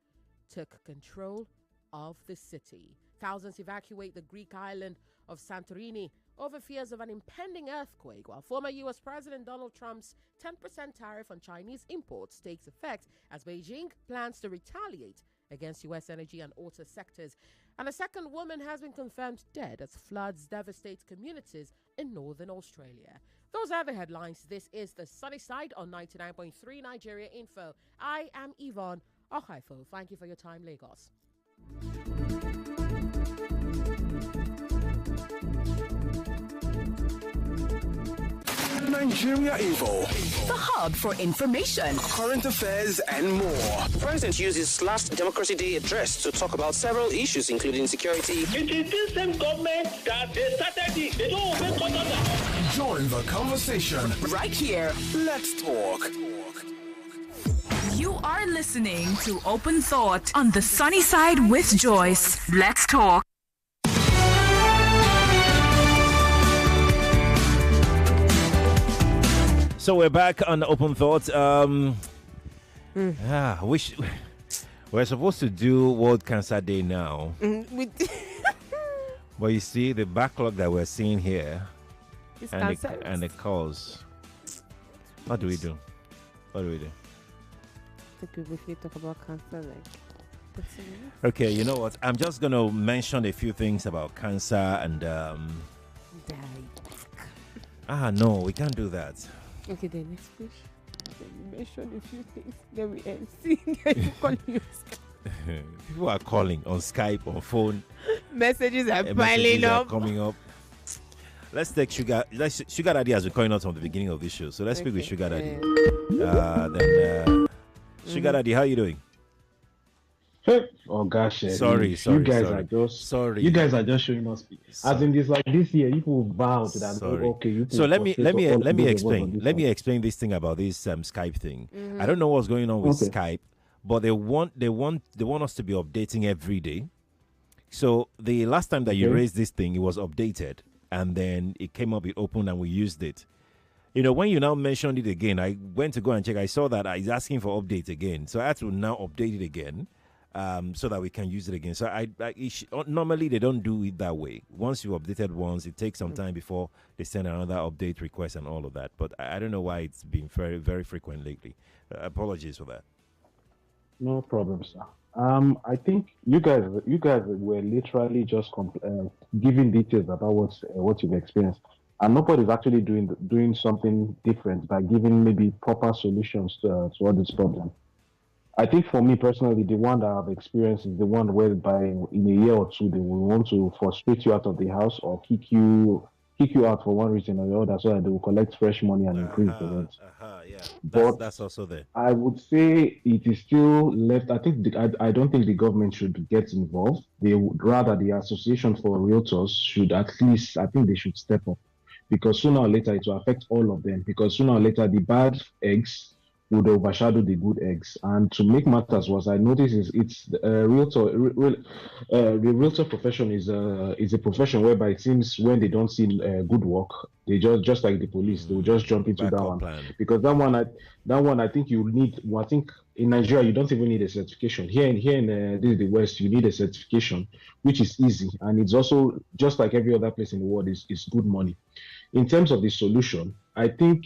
took control of the city. Thousands evacuate the Greek island of Santorini over fears of an impending earthquake, while former U.S. President Donald Trump's 10% tariff on Chinese imports takes effect as Beijing plans to retaliate against U.S. energy and auto sectors. And a second woman has been confirmed dead as floods devastate communities in northern Australia. Those are the headlines. This is the Sunny Side on 99.3 Nigeria Info. I am Yvonne Ohaifo. Thank you for your time, Lagos. Nigeria Info, the hub for information, current affairs, and more. The president used his last Democracy Day address to talk about several issues, including security. It is this same government that they started it. They don't obey conduct. Join the conversation right here. Let's talk. You are listening to Open Thought on the Sunny Side with Joyce. Let's talk. So we're back on Open Thoughts. We're supposed to do World Cancer Day now. But you see, the backlog that we're seeing here and the cause. What do we do? I think we briefly talk about cancer, Okay, you know what? I'm just going to mention a few things about cancer and... no, we can't do that. Okay, then next question. Then you mention a few things. Then we end. See, people are calling on Skype, on phone. Messages are piling up. Coming up. Let's take Sugar. Sugar Daddy has been calling us from the beginning of this show. So let's speak with Sugar Daddy. Sugar Daddy, how are you doing? Oh gosh, sorry. You guys are just showing us. As in this, like this year, people vow to that. Okay, so let me explain this thing about this Skype thing. I don't know what's going on with Skype, but they want us to be updating every day. So the last time that you raised this thing, it was updated, and then it came up, it opened, and we used it. You know, when you now mentioned it again, I went to go and check. I saw that it's asking for update again, so I had to now update it again. So that we can use it again. So normally they don't do it that way. Once you updated once, it takes some time before they send another update request and all of that. But I don't know why it's been very, very frequent lately. Apologies for that. No problem, sir. I think you guys were literally just giving details about what you've experienced. and nobody's actually doing something different by giving maybe proper solutions to all this problem. I think for me personally, the one that I've experienced is the one whereby in a year or two they will want to frustrate you out of the house or kick you out for one reason or the other, so that they will collect fresh money and increase the rent. Yeah, But that's also there. I would say it is still left. I think I don't think the government should get involved. They would rather the Association for Realtors should at least. I think they should step up, because sooner or later it will affect all of them. Because sooner or later the bad eggs would overshadow the good eggs. And to make matters worse, I notice it's the realtor profession is a profession whereby it seems when they don't see good work, they just like the police, they will just jump into that one. Because that one I think you need. Well, I think in Nigeria you don't even need a certification. Here in this is the West, you need a certification, which is easy, and it's also just like every other place in the world is good money. In terms of the solution, I think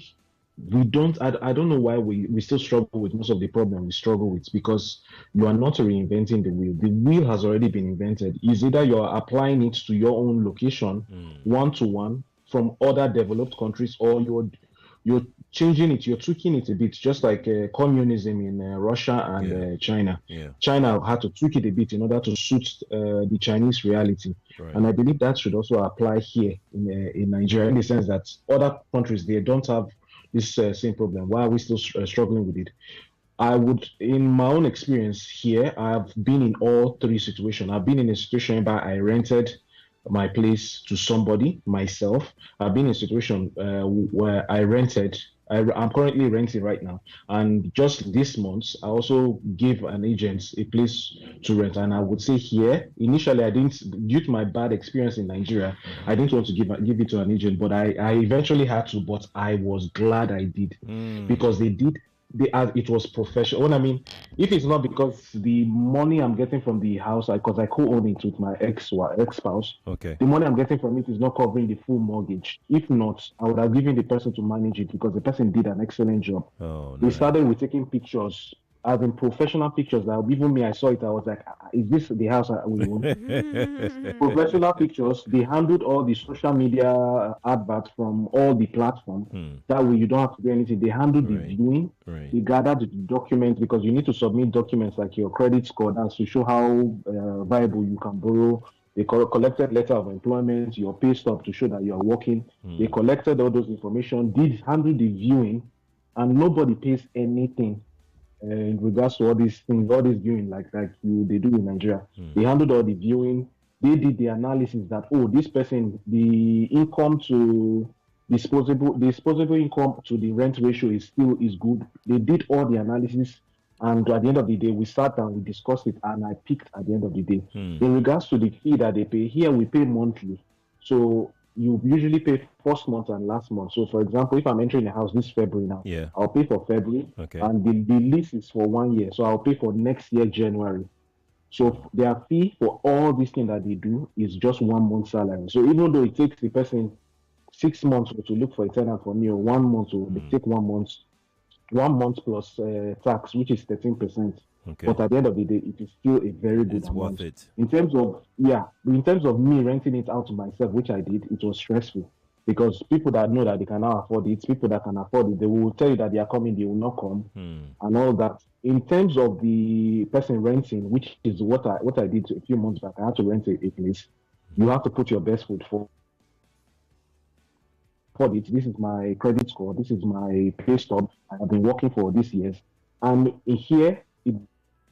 we don't. I don't know why we still struggle with most of the problem we struggle with, because you are not reinventing the wheel. The wheel has already been invented. It's either you're applying it to your own location, one-to-one from other developed countries, or you're changing it, you're tweaking it a bit, just like communism in Russia and China. China had to tweak it a bit in order to suit the Chinese reality. Right. And I believe that should also apply here in Nigeria, in the sense that other countries, they don't have this same problem. Why are we still struggling with it? I would, in my own experience here, I've been in all three situations. I've been in a situation where I rented my place to somebody, myself. I've been in a situation where I rented. I'm currently renting right now, and just this month I also gave an agent a place to rent. And I would say here, initially I didn't, due to my bad experience in Nigeria, I didn't want to give it to an agent, but I eventually had to. But I was glad I did, because it was professional. What I mean, if it's not because the money I'm getting from the house, because I co-own it with my ex-spouse, okay, the money I'm getting from it is not covering the full mortgage. If not, I would have given the person to manage it, because the person did an excellent job. We started with taking pictures, having professional pictures that even me, I saw it, I was like, is this the house we own? Professional pictures. They handled all the social media adverts from all the platforms. That way you don't have to do anything. They handled the viewing. They gathered the documents, because you need to submit documents like your credit score, that's to show how viable you can borrow. They collected letter of employment, your pay stub to show that you are working. They collected all those information, did handle the viewing, and nobody pays anything in regards to all these things, all this viewing like they do in Nigeria. They handled all the viewing. They did the analysis that, this person, the income to disposable income to the rent ratio is good. They did all the analysis, and at the end of the day, we sat down, we discussed it, and I picked at the end of the day. In regards to the fee that they pay, here we pay monthly. So you usually pay first month and last month. So, for example, if I'm entering a house this February now, I'll pay for February, and the lease is for 1 year. So I'll pay for next year, January. So their fee for all these things that they do is just 1 month salary. So even though it takes the person 6 months to look for a tenant for me, or 1 month, they take 1 month plus tax, which is 13%. But at the end of the day, it is still a very good amount. Worth it. In terms of me renting it out to myself, which I did, it was stressful, because people that know that they cannot afford it, people that can afford it, they will tell you that they are coming, they will not come, and all that. In terms of the person renting, which is what I did a few months back, I had to rent a place. You have to put your best foot forward. It. This is my credit score. This is my pay stub. I have been working for these years, and here it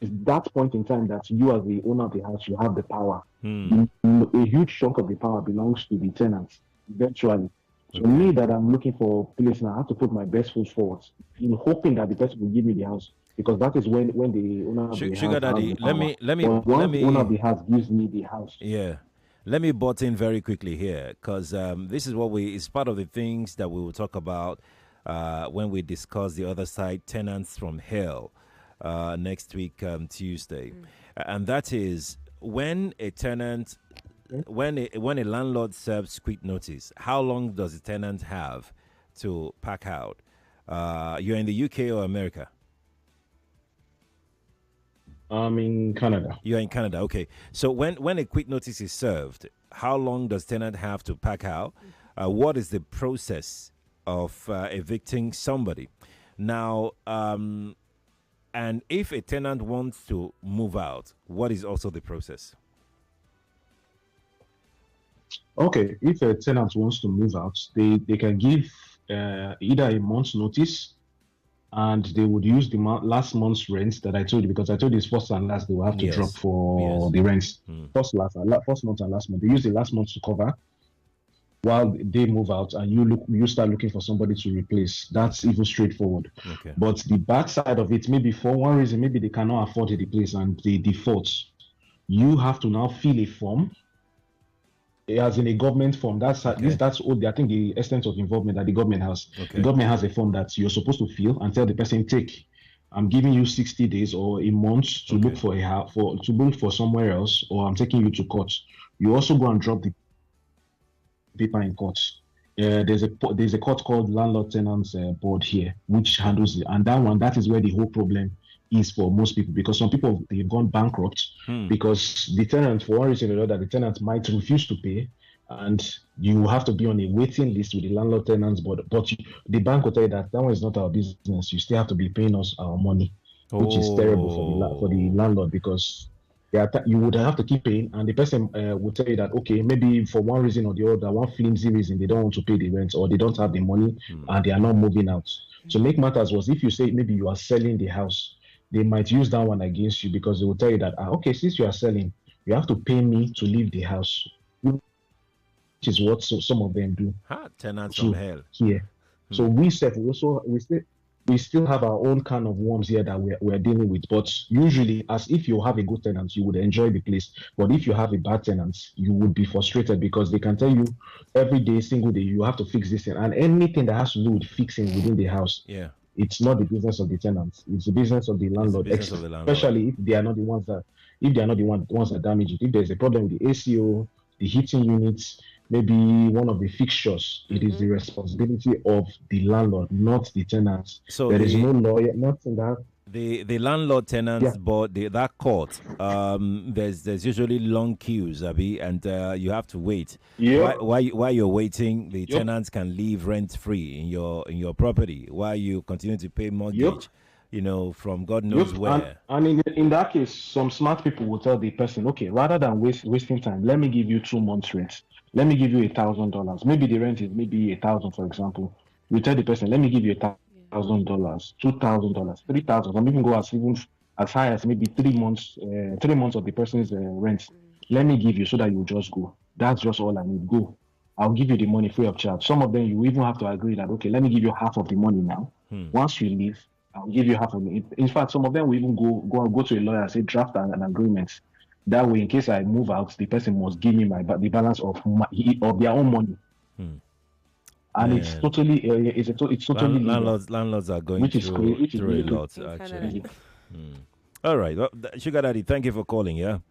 is that point in time that you, as the owner of the house, you have the power. A huge chunk of the power belongs to the tenants eventually. So me, that I'm looking for a place now, I have to put my best foot forward, in hoping that the person will give me the house, because that is when the owner of the house. Sugar Daddy, let me. The owner of the house gives me the house. Yeah. Let me butt in very quickly here, because this is it's part of the things that we will talk about when we discuss the other side, tenants from hell, next week, Tuesday. And that is, when a tenant, when a landlord serves quit notice, how long does the tenant have to pack out? You're in the UK or America? I'm in Canada. You're in Canada, okay. So when a quick notice is served, how long does tenant have to pack out? what is the process of evicting somebody. Now, and if a tenant wants to move out, what is also the process? Okay, if a tenant wants to move out, they can give either a month's notice, and they would use the last month's rent that I told you, because I told you it's first and last they will have to drop for the rents. First month and last month. They use the last month to cover while they move out, and you start looking for somebody to replace. That's even straightforward. Okay. But the bad side of it, maybe for one reason, maybe they cannot afford the place and they default. You have to now fill a form, as in a government form. That's all. I think the extent of involvement that the government has. Okay. The government has a form that you're supposed to fill and tell the person, take, I'm giving you 60 days or a month to look for to look for somewhere else, or I'm taking you to court. You also go and drop the paper in court. There's a court called landlord-tenant board here, which handles it, and that is where the whole problem is for most people, because some people, they've gone bankrupt because the tenant, for one reason or another, the tenant might refuse to pay, and you have to be on a waiting list with the landlord-tenants board. But the bank will tell you that one is not our business. You still have to be paying us our money, which is terrible for the landlord, because you would have to keep paying, and the person would tell you that, okay, maybe for one reason or the other, one flimsy reason, they don't want to pay the rent, or they don't have the money and they are not moving out. So make matters worse, if you say maybe you are selling the house, they might use that one against you, because they will tell you that, okay, since you are selling, you have to pay me to leave the house, which is what some of them do. Tenants from hell. Here. So we still have our own kind of worms here that we're dealing with. But usually, as if you have a good tenant, you would enjoy the place. But if you have a bad tenant, you would be frustrated, because they can tell you every day, single day, you have to fix this thing. And anything that has to do with fixing within the house, it's not the business of the tenant. It's the business of the landlord. Especially if they are not the ones that damage it. If there's a problem with the ACO, the heating units, maybe one of the fixtures, it is the responsibility of the landlord, not the tenant. So there is no lawyer, nothing that. The landlord tenants board, that court, there's usually long queues, Abi, and you have to wait. While you're waiting, the tenants can leave rent free in your property while you continue to pay mortgage. From God knows where. And in that case, some smart people will tell the person, okay, rather than wasting time, let me give you 2 months rent. Let me give you $1,000. Maybe the rent is maybe $1,000, for example. You tell the person, let me give you $1,000, $2,000, $3,000. Some even go as high as maybe 3 months. 3 months of the person's rent. Let me give you, so that you just go. That's just all I need. Go. I'll give you the money free of charge. Some of them, you even have to agree that, okay, let me give you half of the money now. Once you leave, I'll give you half of it. In fact, some of them will even go to a lawyer and say, draft an agreement. That way, in case I move out, the person must give me the balance of their own money. And it's totally landlords are going through a lot, actually. All right, Sugar Daddy, thank you for calling.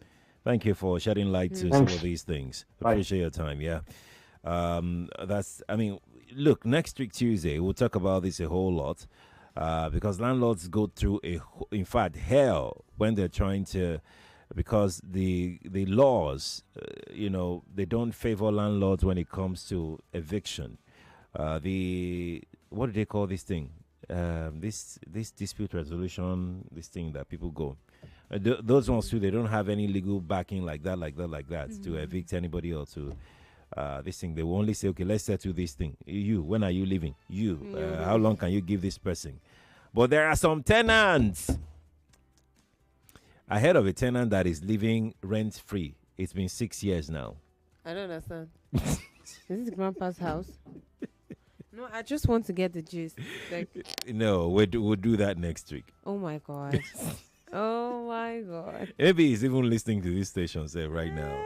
Thank you for shedding light to some of these things. Appreciate your time. Look, next week Tuesday we'll talk about this a whole lot, because landlords go through in fact hell when they're trying to. Because the laws, they don't favor landlords when it comes to eviction. What do they call this thing? This dispute resolution, this thing that people go. Those ones too, they don't have any legal backing like that, to evict anybody or to this thing. They will only say, okay, let's settle this thing. You, when are you leaving? How long can you give this person? But there are some tenants. I heard of a tenant that is living rent-free. It's been 6 years now. I don't understand. Is this grandpa's house? No, I just want to get the gist. No, we'll do that next week. Oh, my God. Oh, my God. Maybe he's even listening to this station right now.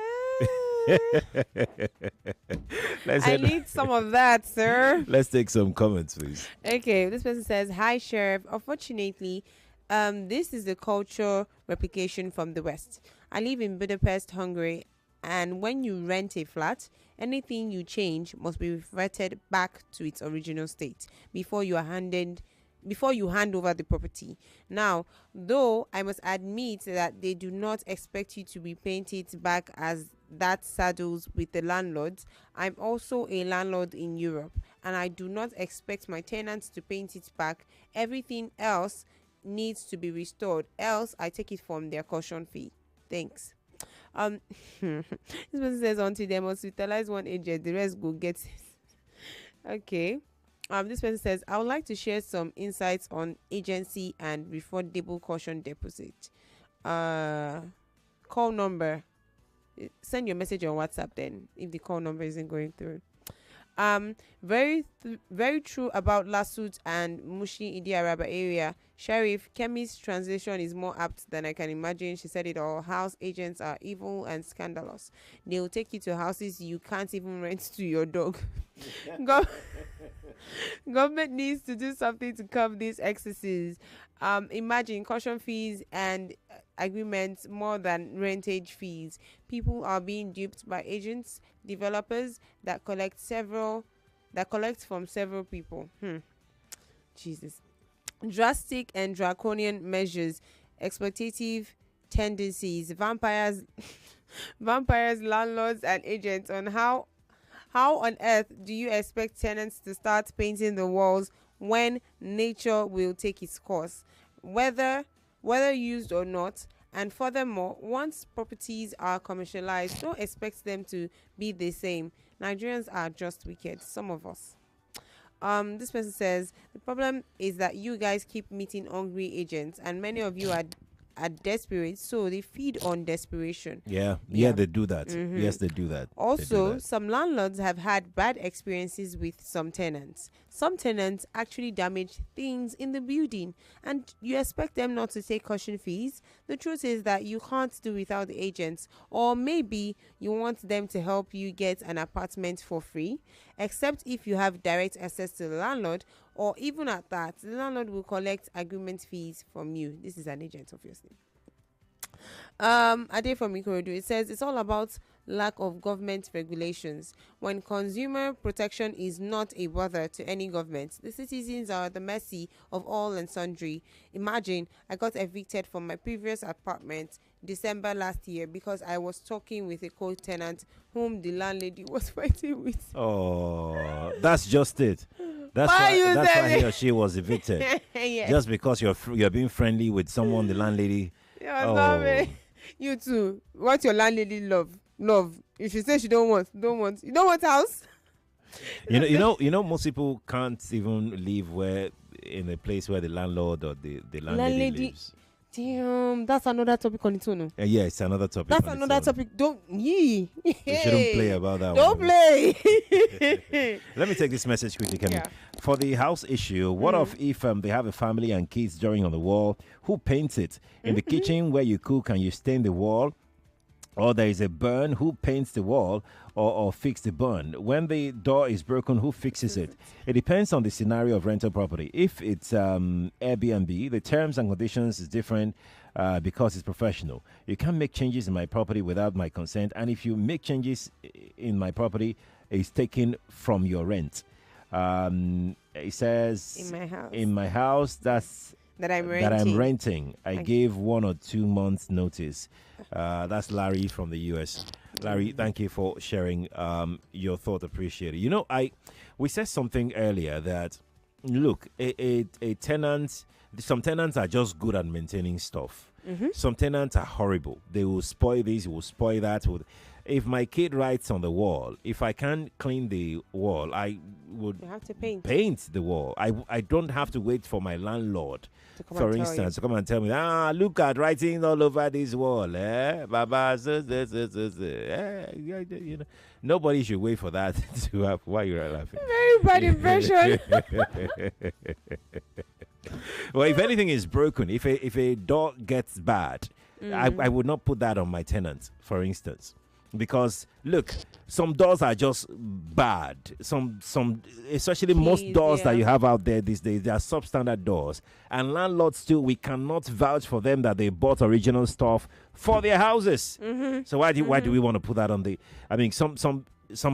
I need some of that, sir. Let's take some comments, please. Okay, this person says, hi, Sheriff. Unfortunately, this is the culture replication from the West. I live in Budapest, Hungary, and when you rent a flat, anything you change must be reverted back to its original state before you hand over the property. Now, though I must admit that they do not expect you to repaint it back as that saddles with the landlords. I'm also a landlord in Europe, and I do not expect my tenants to paint it back. Everything else needs to be restored, else I take it from their caution fee. Thanks. This person says until they must utilize one agent, the rest go get it. Okay. This person says, I would like to share some insights on agency and refundable caution deposit. Call number. Send your message on WhatsApp then if the call number isn't going through. Very true about Lasut and Mushi Idi Araba area. Sheriff Kemi's translation is more apt than I can imagine. She said it all. House agents are evil and scandalous. They will take you to houses you can't even rent to your dog. Government needs to do something to curb these excesses. Imagine caution fees and agreements more than rentage fees. People are being duped by agents, developers that collect from several people. Jesus. Drastic and draconian measures, exploitative tendencies, vampires, landlords and agents. On how on earth do you expect tenants to start painting the walls when nature will take its course, whether used or not? And furthermore, once properties are commercialized, don't expect them to be the same. Nigerians are just wicked, some of us. This person says the problem is that you guys keep meeting hungry agents, and many of you are desperate, so they feed on desperation. Yeah, they do that. Mm-hmm. Yes, they do that. Also, some landlords have had bad experiences with some tenants. Some tenants actually damage things in the building, and you expect them not to take caution fees. The truth is that you can't do without the agents, or maybe you want them to help you get an apartment for free, except if you have direct access to the landlord, or even at that, the landlord will collect agreement fees from you. This is an agent, obviously. Ade from Ikorodu, it says it's all about lack of government regulations. When consumer protection is not a bother to any government, the citizens are at the mercy of all and sundry. Imagine I got evicted from my previous apartment December last year because I was talking with a co-tenant whom the landlady was fighting with. Oh, that's just it. That's why he or she was evicted. Yes. Just because you're being friendly with someone, the landlady. Yeah, you too. What your landlady love? If she says she don't want. You don't want house. You know, most people can't even live in a place where the landlord or the landlady lives. Damn, that's another topic on its own. Yeah, it's another topic. That's another topic. Don't You shouldn't play about that. Don't play. Let me take this message quickly, Kenny. Yeah. For the house issue, what if they have a family and kids drawing on the wall? Who paints it? In the kitchen where you cook and you stain the wall? Or there is a burn, who paints the wall or fix the burn? When the door is broken, who fixes it? It depends on the scenario of rental property. If it's Airbnb, the terms and conditions is different because it's professional. You can't make changes in my property without my consent. And if you make changes in my property, it's taken from your rent. It says, in my house, that I'm renting. I gave 1 or 2 months notice. That's Larry from the US. Larry, thank you for sharing your thought. Appreciate it. You know, we said something earlier that, look, a tenant, some tenants are just good at maintaining stuff. Some tenants are horrible. They will spoil this, will spoil that. If my kid writes on the wall, if I can't clean the wall, I would have to paint the wall. I don't have to wait for my landlord, for instance, to come and tell me, look at writing all over this wall. Baba, you know, nobody should wait for that to happen. Why you are laughing? Very bad impression. Well, if anything is broken, if a door gets bad, I would not put that on my tenant, for instance. Because look, some doors are just bad. Some especially most doors that you have out there these days, they are substandard doors. And landlords too, we cannot vouch for them that they bought original stuff for their houses. So why do we want to put that on the? I mean, some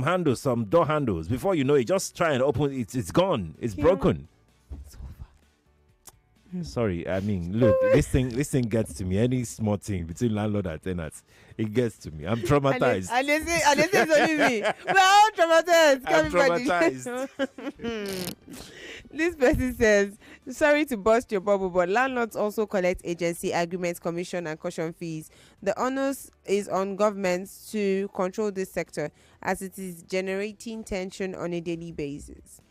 handles, some door handles. Before you know it, just try and open it. It's gone. It's broken. Sorry, I mean, look, this thing gets to me. Any small thing between landlord and tenants, it gets to me. I'm traumatized. And they say it's only me. We're all traumatized. I'm Everybody. traumatized. This person says, sorry to burst your bubble, but landlords also collect agency agreements, commission, and caution fees. The onus is on governments to control this sector as it is generating tension on a daily basis.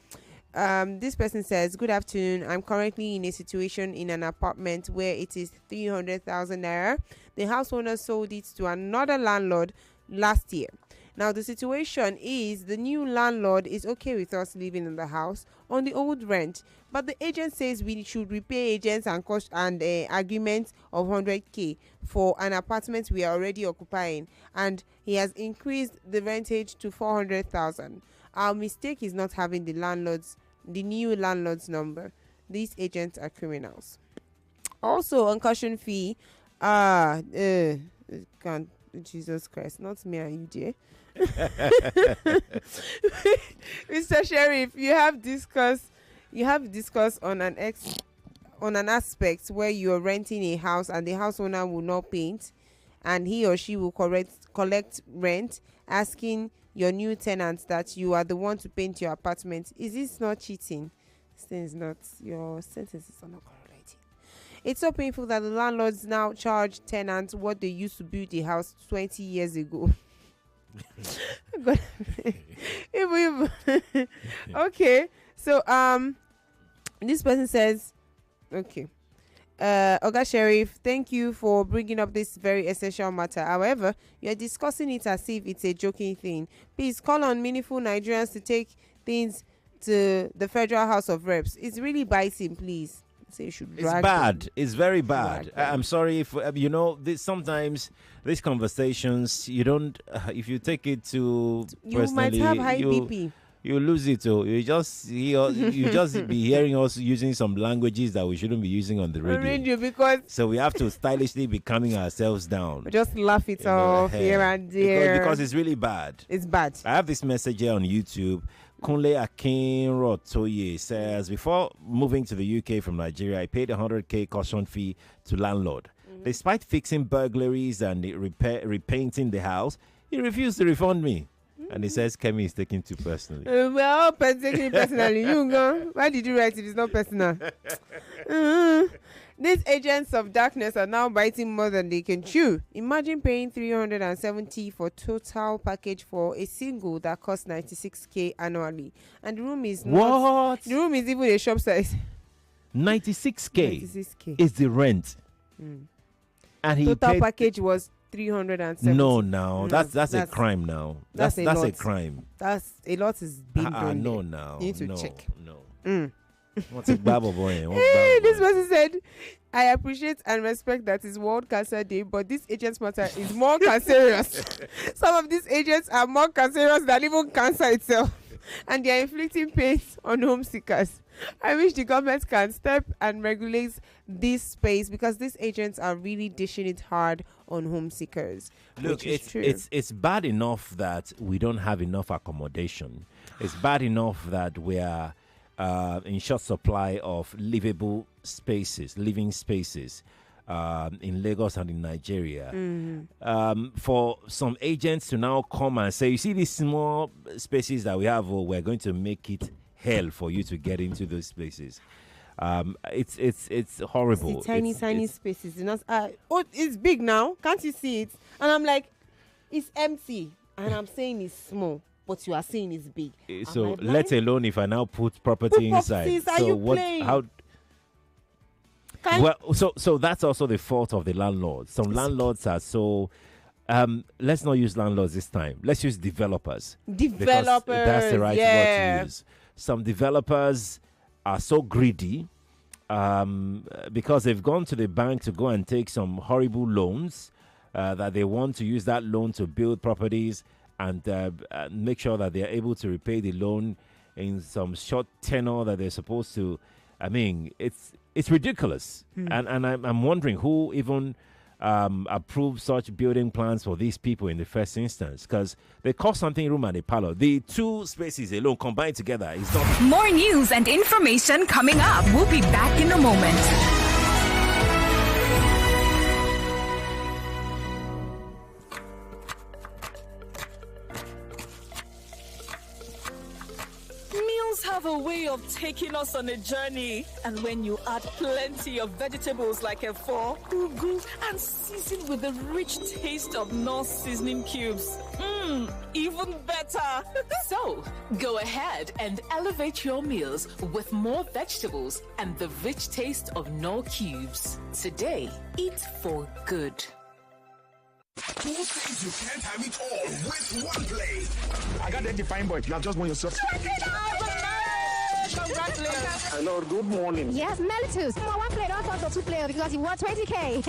This person says, good afternoon. I'm currently in a situation in an apartment where it is 300,000 naira. The house owner sold it to another landlord last year. Now the situation is the new landlord is okay with us living in the house on the old rent, but the agent says we should repay agents and cost and agreement of 100k for an apartment we are already occupying, and he has increased the rentage to 400,000. Our mistake is not having the new landlord's number. These agents are criminals. Also on caution fee, Jesus Christ, not me and you, Jay. Mr. Sheriff, you have discussed on an aspect where you're renting a house and the house owner will not paint, and he or she will collect rent, asking your new tenants that you are the one to paint your apartment. Is this not cheating? This thing is not. Your sentences are not correlating. It's so painful that the landlords now charge tenants what they used to build the house 20 years ago. Okay, so this person says, okay, Oga Sheriff, thank you for bringing up this very essential matter. However, you are discussing it as if it's a joking thing. Please call on meaningful Nigerians to take things to the Federal House of Reps. It's really biting, please. So you should it's bad. It's very bad. I'm sorry if sometimes these conversations you don't. If you take it to you personally, might have high BP. You lose it. You just be hearing us using some languages that we shouldn't be using on the radio. Because so we have to stylishly be calming ourselves down. Just laugh it off here and there because it's really bad. It's bad. I have this message here on YouTube. Kunle Akinrotoye says, before moving to the UK from Nigeria, I paid 100k caution fee to landlord. Despite fixing burglaries and repainting the house, he refused to refund me. And he says Kemi is taking too personally. Well, taking it personally. You go. Why did you write it? It's not personal. These agents of darkness are now biting more than they can chew. Imagine paying 370 for total package for a single that costs 96k annually, and the room is not. The room is even a shop size. 96k is the rent, and he total package was 370. No, that's a crime now. That's a crime. That's a lot is being done. No, now you need to check. No. What's a babble boy? This person said, I appreciate and respect that it's World Cancer Day, but this agent's matter is more cancerous. Some of these agents are more cancerous than even cancer itself, and they are inflicting pain on home seekers. I wish the government can step and regulate this space, because these agents are really dishing it hard on home seekers. Look, it's bad enough that we don't have enough accommodation. It's bad enough that we are in short supply of living spaces in Lagos and in Nigeria. For some agents to now come and say, you see these small spaces that we have, we're going to make it hell for you to get into those spaces. It's horrible. It's tiny spaces. It's big now. Can't you see it? And I'm like, it's empty. And I'm saying it's small. But you are saying it's big. So let alone if I now put property inside. So what? How? So that's also the fault of the landlords. Some landlords are so. Let's not use landlords this time. Let's use developers. Developers. That's the right word to use. Some developers are so greedy because they've gone to the bank to go and take some horrible loans that they want to use that loan to build properties and make sure that they are able to repay the loan in some short tenor that they're supposed to. I mean, it's ridiculous, and I'm wondering who even approve such building plans for these people in the first instance, because they cost something room and a parlor. The two spaces alone combined together is not. More news and information coming up. We'll be back in a moment. Have a way of taking us on a journey, and when you add plenty of vegetables like efo, ugu, and season with the rich taste of North seasoning cubes, even better. So, go ahead and elevate your meals with more vegetables and the rich taste of Knorr cubes. Today, eat for good. Two things you can't have it all with one play. I got that defined boy. You have just won yourself. Congratulations. Hello, good morning. Yes, Mellitus. One player, don't talk to two players because you won 20K.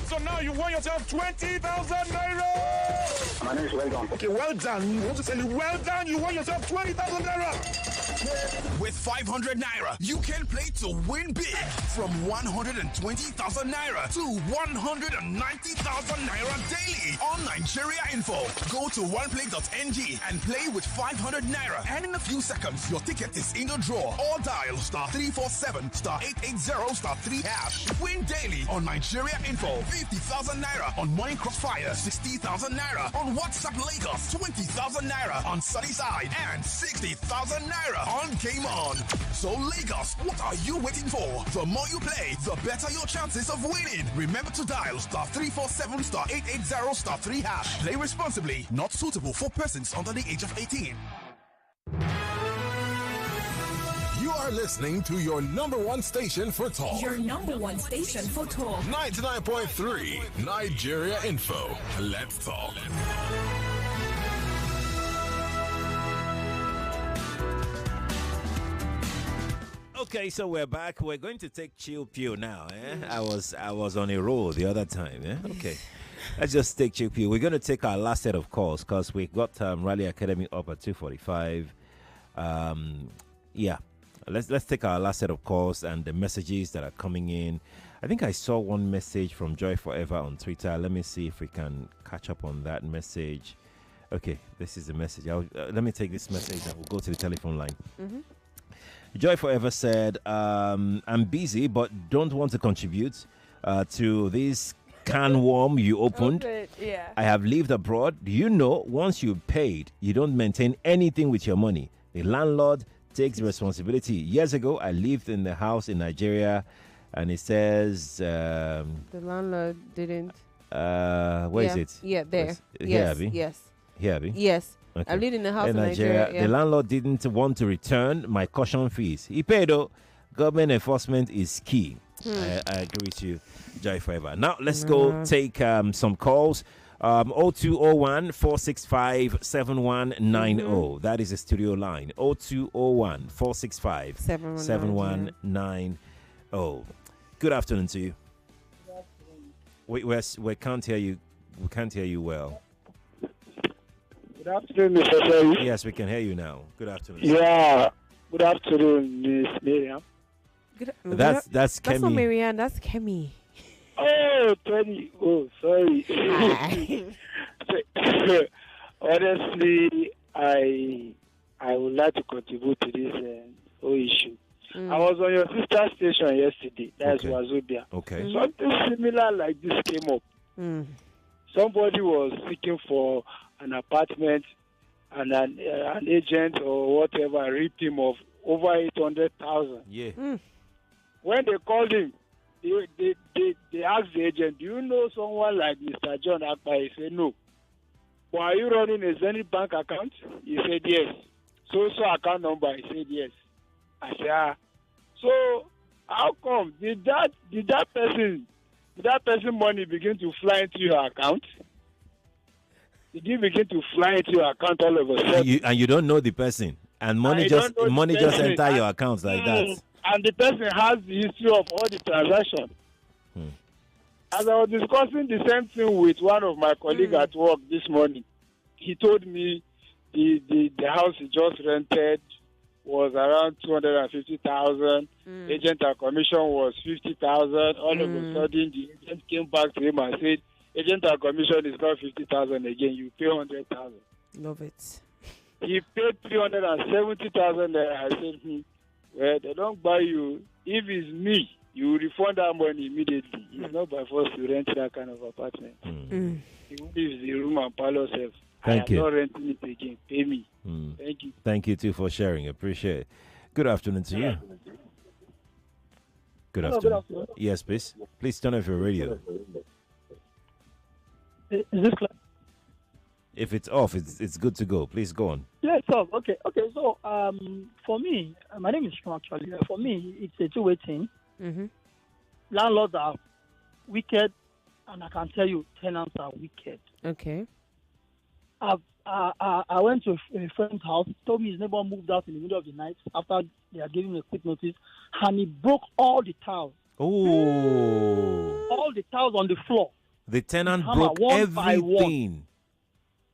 So now you won yourself 20,000 naira. My name is Well Done. Okay, well done. You want to tell you, well done. You won yourself 20,000 naira. With 500 naira, you can play to win big from 120,000 naira to 190,000 naira daily on Nigeria Info. Go to oneplay.ng and play with 500 naira. And in a few seconds, your ticket is in the draw. Or dial *347 *880 *3 hash. Win daily on Nigeria Info. 50,000 naira on Morning Crossfire. 60,000 naira on WhatsApp Lagos. 20,000 naira on Sunnyside. And 60,000 naira on Game On. So Lagos, what are you waiting for? The more you play, the better your chances of winning. Remember to dial *347 *880 *3 hash. Play responsibly. Not suitable for persons under the age of 18. You are listening to your number one station for talk. Your number one station for talk. 99.3 Nigeria Info. Let's talk. Okay, so we're back. We're going to take chill pill now. I was on a roll the other time. Okay. Let's just take chill pill. We're going to take our last set of calls because we got Rally Academy up at 2:45. Yeah. Let's take our last set of calls and the messages that are coming in. I think I saw one message from Joy Forever on Twitter. Let me see if we can catch up on that message. Okay, this is the message. Let me take this message and we'll go to the telephone line. Mm-hmm. Joy Forever said, I'm busy but don't want to contribute to this can worm you opened. Yeah. I have lived abroad. Do you know once you paid, you don't maintain anything with your money? The landlord takes responsibility. Years ago, I lived in the house in Nigeria, and it says the landlord didn't. Where is it? Yeah, there. Yes. Here, Abby? Yes. Okay. I lived in the house in Nigeria. The landlord didn't want to return my caution fees. He paid, though. Government enforcement is key. I agree with you, Joy Forever. Now, let's go take some calls. 0201 465 7190. That is the studio line. 0201 465 7190. Good afternoon to you. We can't hear you. We can't hear you well. Good afternoon, Mr. Ferry. Yes, we can hear you now. Good afternoon. Yeah. Good afternoon, Miss Miriam. That's Kemi. That's not Marianne. That's Kemi. Oh, 20. Oh, sorry. Honestly, I would like to contribute to this whole issue. I was on your sister station yesterday. That's Wazobia. Okay. Something similar like this came up. Somebody was seeking for an apartment, and an agent or whatever ripped him of over 800,000. Yeah. When they called him, they asked the agent, "Do you know someone like Mr. John Akpa?" He said, "No." "But are you running a Zenith Bank account?" He said, "Yes." So account number? He said, "Yes." I said, So how come did that person money begin to fly into your account? Did you begin to fly into your account all of a sudden? And you don't know the person, and money just enter your account like that. And the person has the history of all the transactions. As I was discussing the same thing with one of my colleagues at work this morning, he told me the house he just rented was around 250,000. Agent and commission was 50,000. All of a sudden, the agent came back to him and said, agent and commission is not 50,000 again. You pay 100,000. Love it. He paid 370,000. I said, well, they don't buy you. If it's me, you refund that money immediately. It's not by force to rent that kind of apartment. Even if it's the room and parlor self. Thank you. I'm not renting it again. Pay me. Thank you. Thank you too for sharing. Appreciate it. Good afternoon to you. Good Hello, afternoon. good afternoon. Yes, please. Please turn off your radio. Is this clear? If it's off, it's good to go. Please go on. Yeah, it's off. Okay. So, for me, my name is Sean, actually. For me, it's a two-way thing. Landlords are wicked, and I can tell you, tenants are wicked. Okay. I went to a friend's house. Told me his neighbor moved out in the middle of the night after they had given him a quick notice, and he broke all the tiles. Oh. All the tiles on the floor. The tenant Hammer, broke one by everything. one.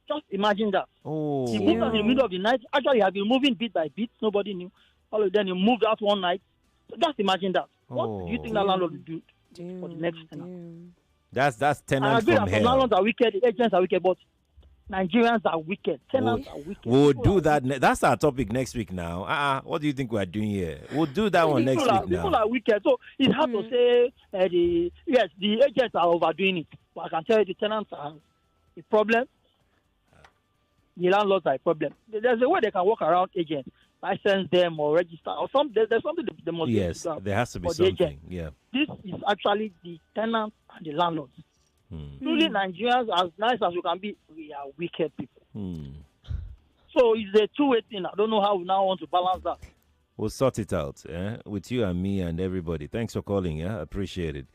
Just imagine that. Oh. He moved out in the middle of the night. Actually, he had been moving bit by bit. Nobody knew. All of them, he moved out one night. So just imagine that. What do you think that landlord will do for the next tenant? That's I tenants agree from that some hell. landlords are wicked, agents are wicked, but Nigerians are wicked. Tenants are wicked. We'll do that. That's our topic next week now. What do you think we're doing here? We'll do that one next week People now. are wicked. So it's hard to say the agents are overdoing it. But I can tell you the tenants are a problem. The landlords are a problem. There's a way they can work around agents, license them or register or something. There's something they must do. Yes, there has to be for the something. agent. Yeah. This is actually the tenants and the landlords. Truly, Nigerians, as nice as we can be, we are wicked people. So it's a two-way thing. I don't know how we now want to balance that. We'll sort it out with you and me and everybody. Thanks for calling. Yeah, appreciate it.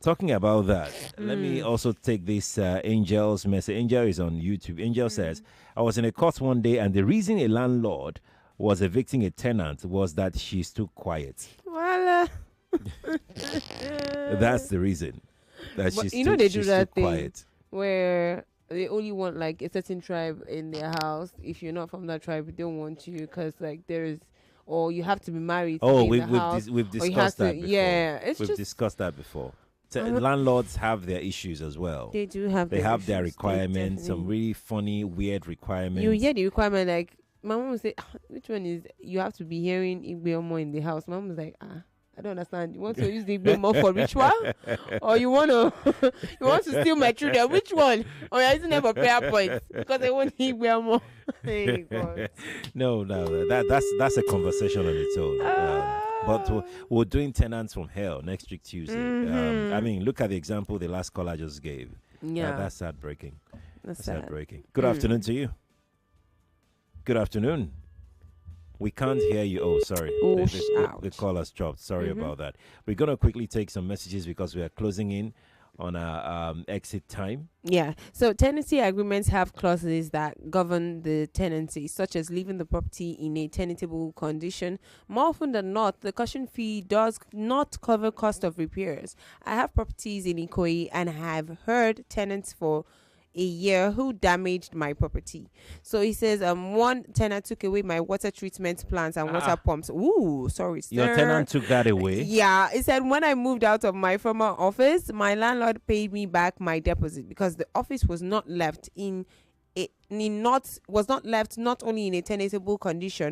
Talking about that, let me also take this Angel's message. Angel is on YouTube. Angel says, I was in a court one day, and the reason a landlord was evicting a tenant was that she's too quiet. Voila. That's the reason. That But she's you know too, they do she's that too thing quiet. where they only want like a certain tribe in their house. If you're not from that tribe, they don't want you because like there's, or you have to be married. To Oh, be in the house, we've or you have discussed that to- before. Yeah, it's we've just discussed that before. Uh-huh. Landlords have their issues as well. They do have They their have their issues. They requirements, some definitely- really funny, weird requirements. You hear the requirement like my mom would say, which one is you have to be hearing Igbe in the house? Mom was like, I don't understand. You want to use the Igbe for ritual, or you want to you want to steal my children? Which one? Or you're using them for prayer points because they want Igbe Hey, God. No, that's a conversation on its own. But we're doing tenants from hell next week Tuesday. I mean, look at the example the last caller just gave. Yeah, that's heartbreaking. That's sad. heartbreaking. Good afternoon to you. Good afternoon. We can't hear you. Oh, sorry. The call has dropped. Sorry about that. We're going to quickly take some messages because we are closing in on our exit time. Yeah. So tenancy agreements have clauses that govern the tenancy, such as leaving the property in a tenantable condition. More often than not, the caution fee does not cover cost of repairs. I have properties in Ikoyi and have heard tenants for a year who damaged my property. So he says one tenant took away my water treatment plants and water pumps. Ooh, sorry, sir. Your tenant took that away? Yeah. He said when I moved out of my former office, my landlord paid me back my deposit because the office was not left not only in a tenantable condition